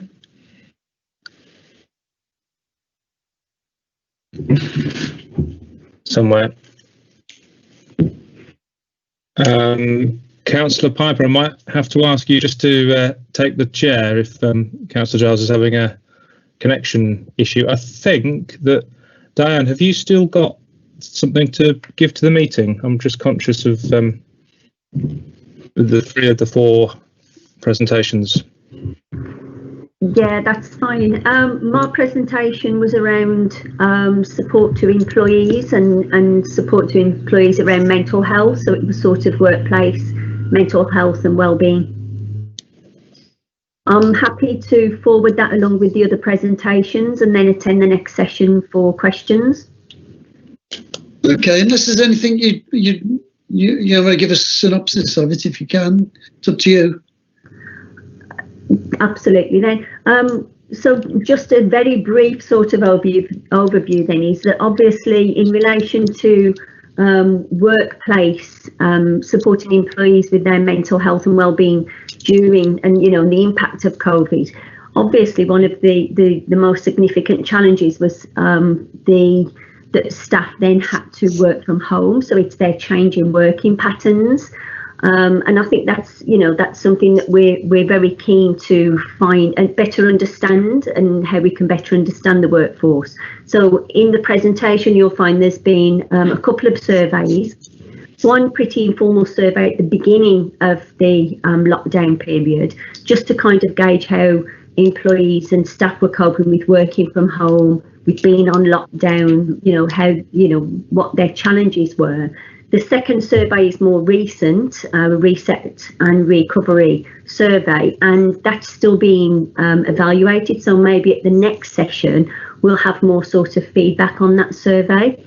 A: Somewhere. Councillor Piper, I might have to ask you just to take the chair if Councillor Giles is having a connection issue. I think that, Diane, have you still got something to give to the meeting? I'm just conscious of the 3 of the 4 presentations.
L: Yeah, that's fine. My presentation was around support to employees and support to employees around mental health. So it was sort of workplace mental health and wellbeing. I'm happy to forward that along with the other presentations and then attend the next session for questions.
C: Okay, unless there's anything you want to give us a synopsis of it, if you can. It's up to you.
L: Absolutely then. So just a very brief sort of overview then is that obviously in relation to workplace, supporting employees with their mental health and well-being during and the impact of COVID. Obviously, one of the most significant challenges was that staff then had to work from home, so it's their change in working patterns. And I think that's something that we're very keen to find and better understand, and how we can better understand the workforce. So in the presentation, you'll find there's been a couple of surveys. One pretty informal survey at the beginning of the lockdown period, just to kind of gauge how employees and staff were coping with working from home, with being on lockdown, what their challenges were. The second survey is more recent, Reset and Recovery survey, and that's still being evaluated. So maybe at the next session, we'll have more sort of feedback on that survey.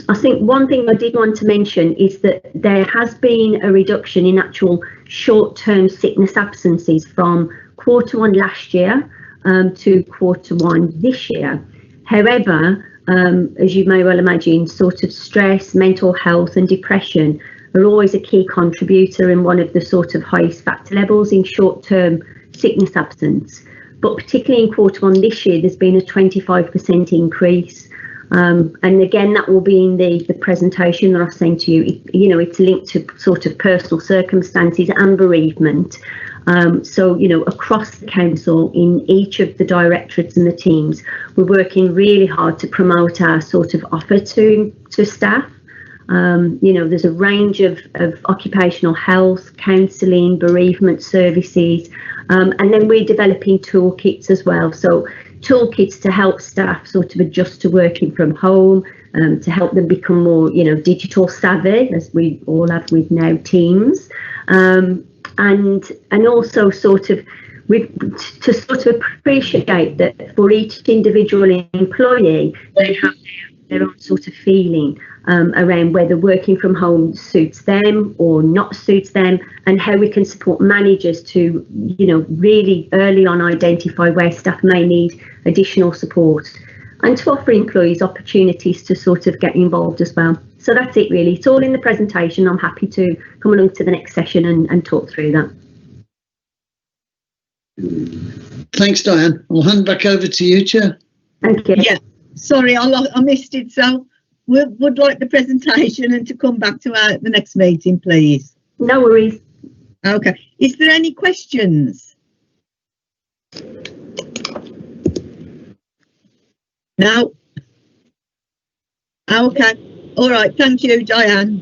L: I think one thing I did want to mention is that there has been a reduction in actual short-term sickness absences from Q1 last year to Q1 this year. However, as you may well imagine, sort of stress, mental health and depression are always a key contributor and one of the sort of highest factor levels in short-term sickness absence. But particularly in Q1 this year, there's been a 25% increase. And again, that will be in the presentation that I've sent to you. It's linked to sort of personal circumstances and bereavement. So, across the council, in each of the directorates and the teams, we're working really hard to promote our sort of offer to staff. There's a range of occupational health, counselling, bereavement services, and then we're developing toolkits as well. So toolkits to help staff sort of adjust to working from home, to help them become more, digital savvy, as we all have with now Teams. And also sort of to sort of appreciate that for each individual employee, they have their own sort of feeling around whether working from home suits them or not suits them, and how we can support managers to, really early on identify where staff may need additional support, and to offer employees opportunities to sort of get involved as well. So that's it really. It's all in the presentation. I'm happy to come along to the next session and talk through that.
C: Thanks, Diane. I'll hand back over to you, Chair.
L: Thank you.
B: Yeah, sorry, I missed it. So we would like the presentation and to come back to the next meeting, please.
L: No worries.
B: Okay. Is there any questions? No. Okay. All right. Thank you, Diane.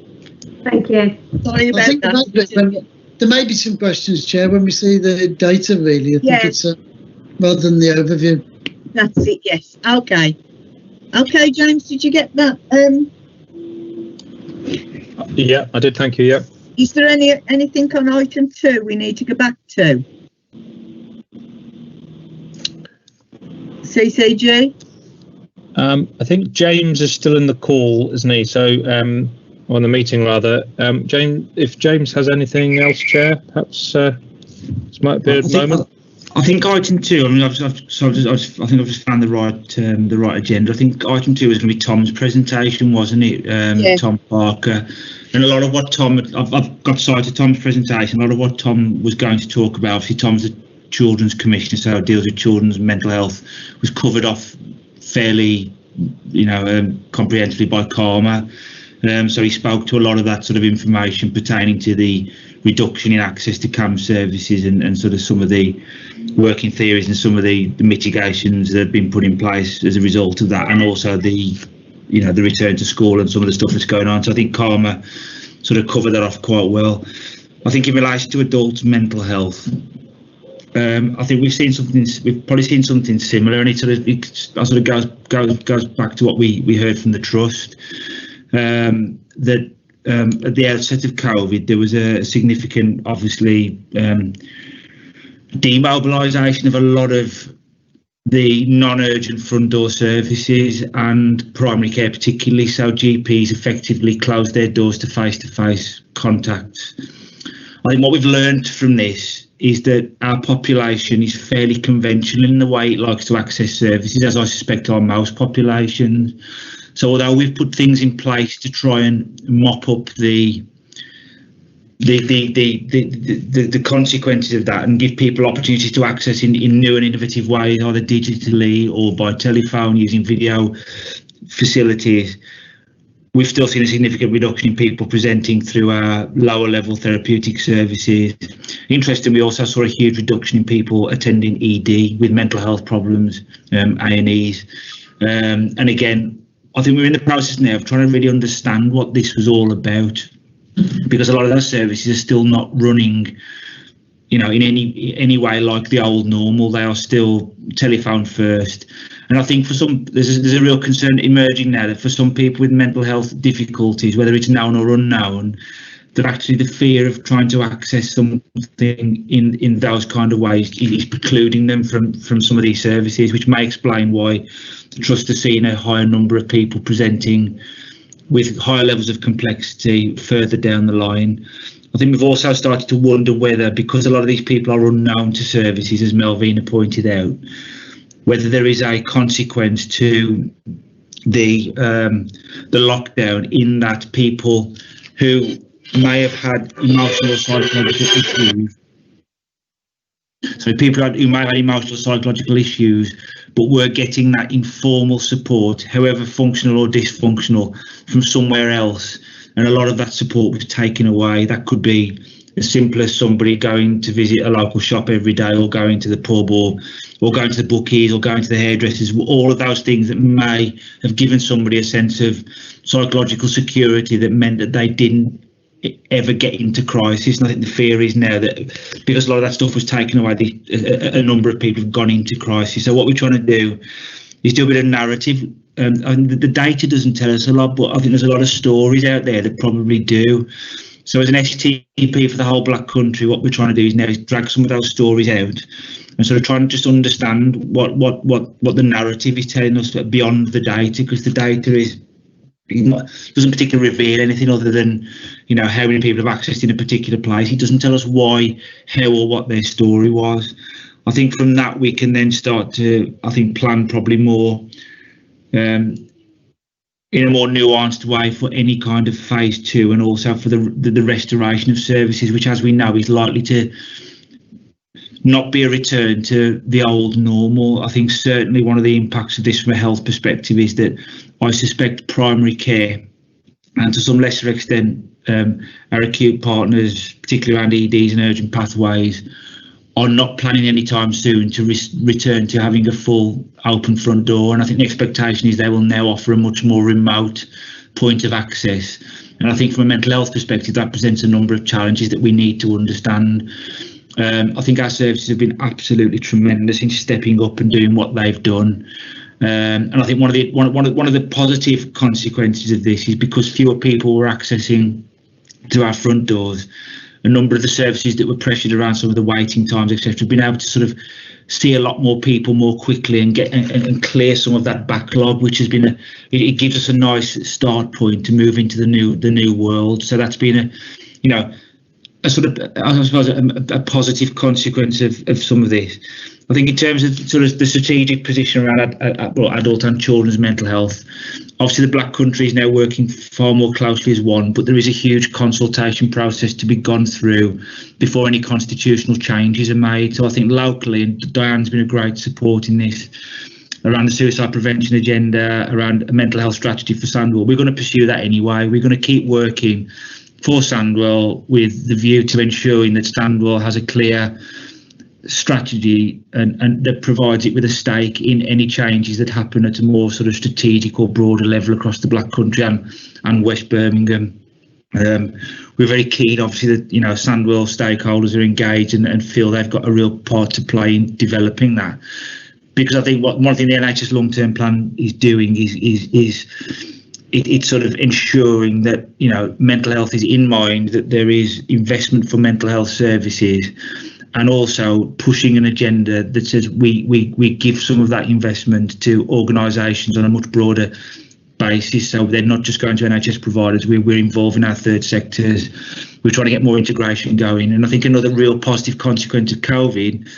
L: Thank you.
B: Sorry about that.
C: There may be some questions, Chair, when we see the data, really. I think it's rather than the overview.
B: That's it, yes. Okay. Okay, James, did you get that?
A: Yeah, I did. Thank you. Yeah.
B: Is there anything on item 2 we need to go back to? CCG?
A: I think James is still in the call, isn't he? So, on the meeting rather. James, if James has anything else, Chair, perhaps this might be a moment.
K: I think item 2. I mean, I think I've just found the right agenda. I think item 2 was going to be Tom's presentation, wasn't it? Tom Parker, and a lot of what Tom, I've got sight of Tom's presentation. A lot of what Tom was going to talk about. Obviously, Tom's the Children's Commissioner, so deals with children's mental health, was covered off fairly, comprehensively by Karma. So he spoke to a lot of that sort of information pertaining to the reduction in access to CAM services and sort of some of the working theories and some of the mitigations that have been put in place as a result of that, and also the return to school and some of the stuff that's going on. So I think Karma sort of covered that off quite well. I think in relation to adults' mental health, I think we've probably seen something similar, and it sort of goes back to what we heard from the trust. That at the outset of COVID, there was a significant, obviously, demobilisation of a lot of the non-urgent front door services and primary care particularly, so GPs effectively closed their doors to face-to-face contacts. I think what we've learned from this is that our population is fairly conventional in the way it likes to access services, as I suspect are most populations. So although we've put things in place to try and mop up the consequences of that and give people opportunities to access in new and innovative ways, either digitally or by telephone using video facilities, we've still seen a significant reduction in people presenting through our lower level therapeutic services. Interestingly, we also saw a huge reduction in people attending ED with mental health problems, A&Es. And again, I think we're in the process now of trying to really understand what this was all about, because a lot of those services are still not running, in any way like the old normal. They are still telephone first. And I think for some, there's a real concern emerging now that for some people with mental health difficulties, whether it's known or unknown, that actually the fear of trying to access something in those kind of ways is precluding them from some of these services, which may explain why the Trust has seen a higher number of people presenting with higher levels of complexity further down the line. I think we've also started to wonder whether, because a lot of these people are unknown to services, as Melvina pointed out, whether there is a consequence to the lockdown, in that people who may have had emotional or psychological issues, who may have had emotional or psychological issues, but were getting that informal support, however functional or dysfunctional, from somewhere else, and a lot of that support was taken away. That could be as simple as somebody going to visit a local shop every day, or going to the pub, or going to the bookies, or going to the hairdressers, all of those things that may have given somebody a sense of psychological security that meant that they didn't ever get into crisis. And I think the fear is now that because a lot of that stuff was taken away, a number of people have gone into crisis. So what we're trying to do is do a bit of narrative. And the data doesn't tell us a lot, but I think there's a lot of stories out there that probably do. So as an STP for the whole Black Country, what we're trying to do is now is drag some of those stories out and sort of trying to just understand what the narrative is telling us beyond the data, because the data doesn't particularly reveal anything other than, how many people have accessed in a particular place. It doesn't tell us why, how, or what their story was. I think from that we can then start to, plan probably more in a more nuanced way for any kind of phase 2, and also for the restoration of services, which, as we know, is likely to not be a return to the old normal. I think certainly one of the impacts of this from a health perspective is that I suspect primary care, and to some lesser extent our acute partners, particularly around EDs and urgent pathways, are not planning anytime soon to return to having a full open front door. And I think the expectation is they will now offer a much more remote point of access. And I think from a mental health perspective, that presents a number of challenges that we need to understand. I think our services have been absolutely tremendous in stepping up and doing what they've done. And I think one of the positive consequences of this is because fewer people were accessing to our front doors, a number of the services that were pressured around some of the waiting times, etc., have been able to sort of see a lot more people more quickly and get and clear some of that backlog, which has been it gives us a nice start point to move into the new world. So that's been a sort of, I suppose, a positive consequence of some of this. I think in terms of sort of the strategic position around adult and children's mental health, obviously the Black Country is now working far more closely as one, but there is a huge consultation process to be gone through before any constitutional changes are made. So I think locally, and Diane's been a great support in this, around the suicide prevention agenda, around a mental health strategy for Sandwell. We're going to pursue that anyway. We're going to keep working for Sandwell with the view to ensuring that Sandwell has a clear strategy and that provides it with a stake in any changes that happen at a more sort of strategic or broader level across the Black Country and West Birmingham. We're very keen, obviously, that Sandwell stakeholders are engaged and feel they've got a real part to play in developing that, because I think one thing the NHS long-term plan is doing is it's sort of ensuring that mental health is in mind, that there is investment for mental health services, and also pushing an agenda that says we give some of that investment to organisations on a much broader basis. So they're not just going to NHS providers. We're involving our third sectors. We're trying to get more integration going. And I think another real positive consequence of COVID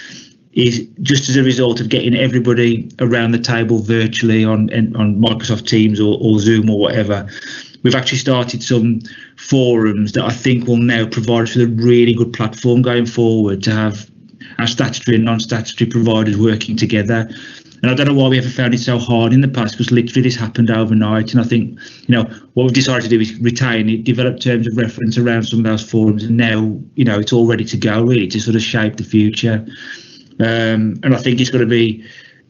K: is just as a result of getting everybody around the table virtually on Microsoft Teams or Zoom or whatever. We've actually started some forums that I think will now provide us with a really good platform going forward to have our statutory and non-statutory providers working together. And I don't know why we ever found it so hard in the past, because literally this happened overnight. And I think, what we've decided to do is retain it, develop terms of reference around some of those forums, and now, it's all ready to go, really, to sort of shape the future. And I think it's going to be,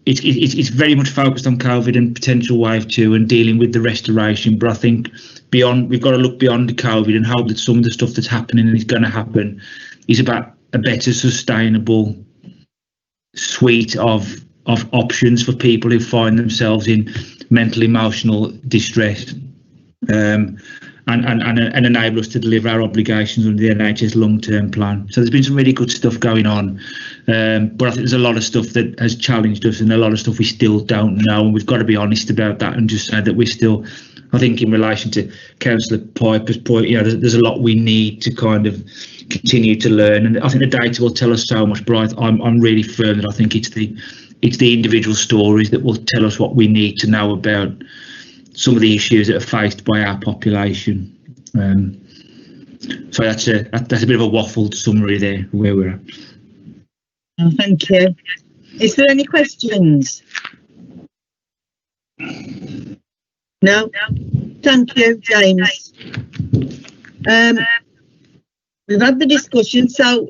K: it's very much focused on COVID and potential wave 2 and dealing with the restoration. But I think we've got to look beyond the COVID and hope that some of the stuff that's happening and is going to happen is about a better sustainable suite of options for people who find themselves in mental, emotional distress, and enable us to deliver our obligations under the NHS long-term plan. So there's been some really good stuff going on, but I think there's a lot of stuff that has challenged us and a lot of stuff we still don't know, and we've got to be honest about that and just say that we're still, I think in relation to Councillor Piper's point, there's a lot we need to kind of continue to learn, and I think the data will tell us so much, but I'm really firm that I think it's the individual stories that will tell us what we need to know about some of the issues that are faced by our population. So that's a bit of a waffled summary there where we're at.
B: Oh, thank you. Is there any questions? No? Thank you, James. We've had the discussion, so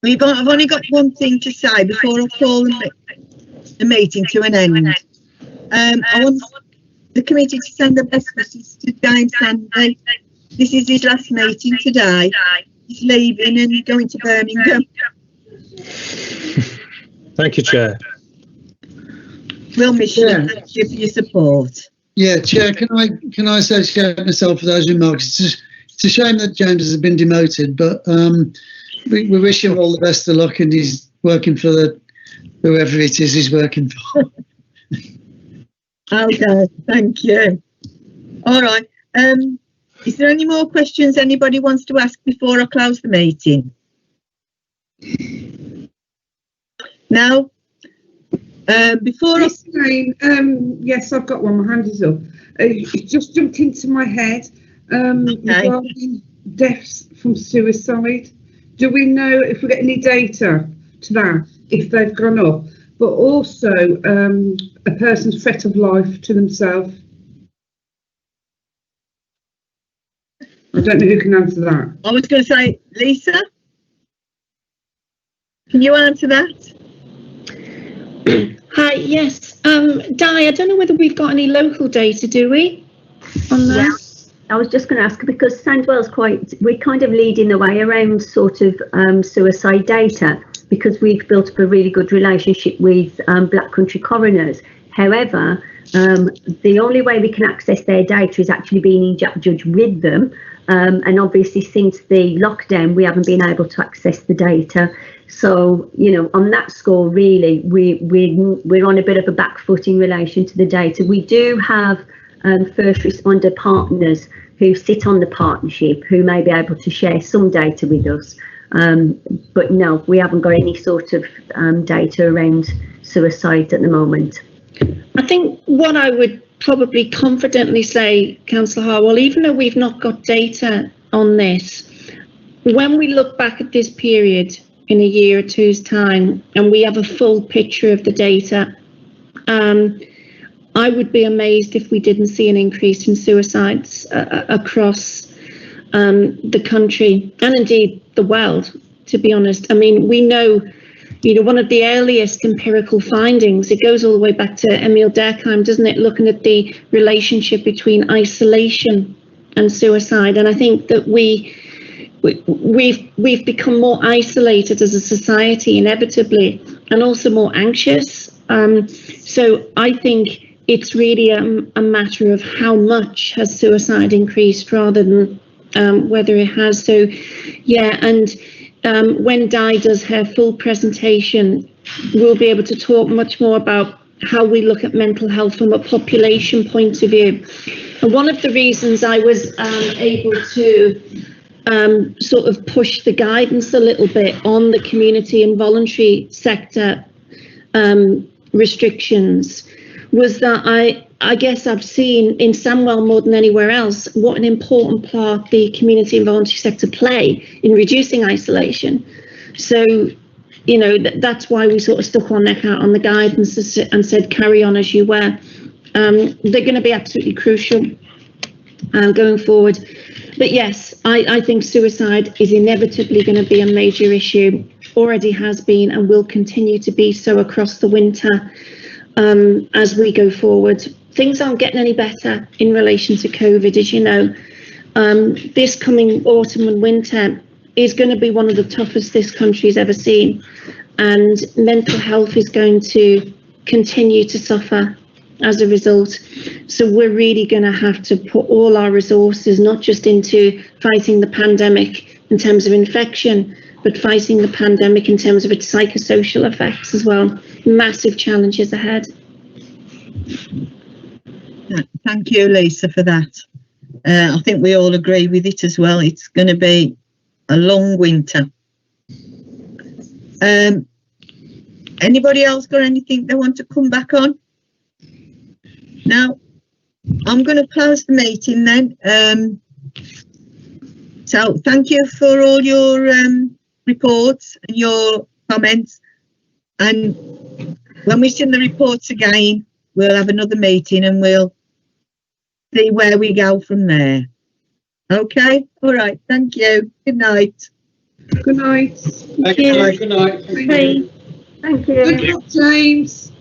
B: I've only got one thing to say before I call the meeting to an end. I want the committee to send the best wishes to James Sandy. This is his last meeting today. He's leaving and going to Birmingham.
A: Thank you, Chair.
B: We'll miss you. Thank you for your support.
C: Yeah, Chair, can I associate myself with those remarks? It's a shame that James has been demoted, but we wish him all the best of luck, and he's working for whoever it is he's working for.
B: Okay, thank you. All right. Is there any more questions anybody wants to ask before I close the meeting? No? Before
G: yes, yes, I've got one. My hand is up. It just jumped into my head regarding deaths from suicide. Do we know if we get any data to that, if they've gone up? But also a person's threat of life to themselves. I don't know who can answer that.
B: I was going to say, Lisa, can you answer that?
J: Hi, yes. Di, I don't know whether we've got any local data, do we, on that?
L: Yeah, I was just going to ask, because Sandwell's we're kind of leading the way around sort of suicide data, because we've built up a really good relationship with Black Country coroners. However, the only way we can access their data is actually being in Judge with them. And obviously since the lockdown, we haven't been able to access the data. So, on that score, really, we're on a bit of a back foot in relation to the data. We do have first responder partners who sit on the partnership who may be able to share some data with us. But no, we haven't got any sort of data around suicide at the moment.
J: I think what I would probably confidently say, Councillor Harwell, even though we've not got data on this, when we look back at this period in a year or two's time and we have a full picture of the data, I would be amazed if we didn't see an increase in suicides across the country and indeed the world, to be honest. I mean, we know, one of the earliest empirical findings, it goes all the way back to Emil Durkheim, doesn't it, looking at the relationship between isolation and suicide. And I think that we've become more isolated as a society, inevitably, and also more anxious. So I think it's really a matter of how much has suicide increased rather than whether it has. So, yeah, and when Di does her full presentation, we'll be able to talk much more about how we look at mental health from a population point of view. And one of the reasons I was able to sort of pushed the guidance a little bit on the community and voluntary sector restrictions was that I guess I've seen in Samwell more than anywhere else what an important part the community and voluntary sector play in reducing isolation. So, you know, that's why we sort of stuck our neck out on the guidance and said carry on as you were. They're going to be absolutely crucial going forward. But yes, I think suicide is inevitably going to be a major issue, already has been and will continue to be so across the winter as we go forward. Things aren't getting any better in relation to COVID, as you know. This coming autumn and winter is going to be one of the toughest this country's ever seen, and mental health is going to continue to suffer as a result. So we're really going to have to put all our resources not just into fighting the pandemic in terms of infection, but fighting the pandemic in terms of its psychosocial effects as well. Massive challenges ahead.
B: Thank you, Lisa, for that. I think we all agree with it as well. It's going to be a long winter. Anybody else got anything they want to come back on? No? I'm going to close the meeting then. So thank you for all your reports and your comments. And when we send the reports again, we'll have another meeting and we'll see where we go from there. Okay? All right. Thank you. Good night.
G: Good night.
P: Thank you. Good night.
L: Thank you.
G: Good luck, James.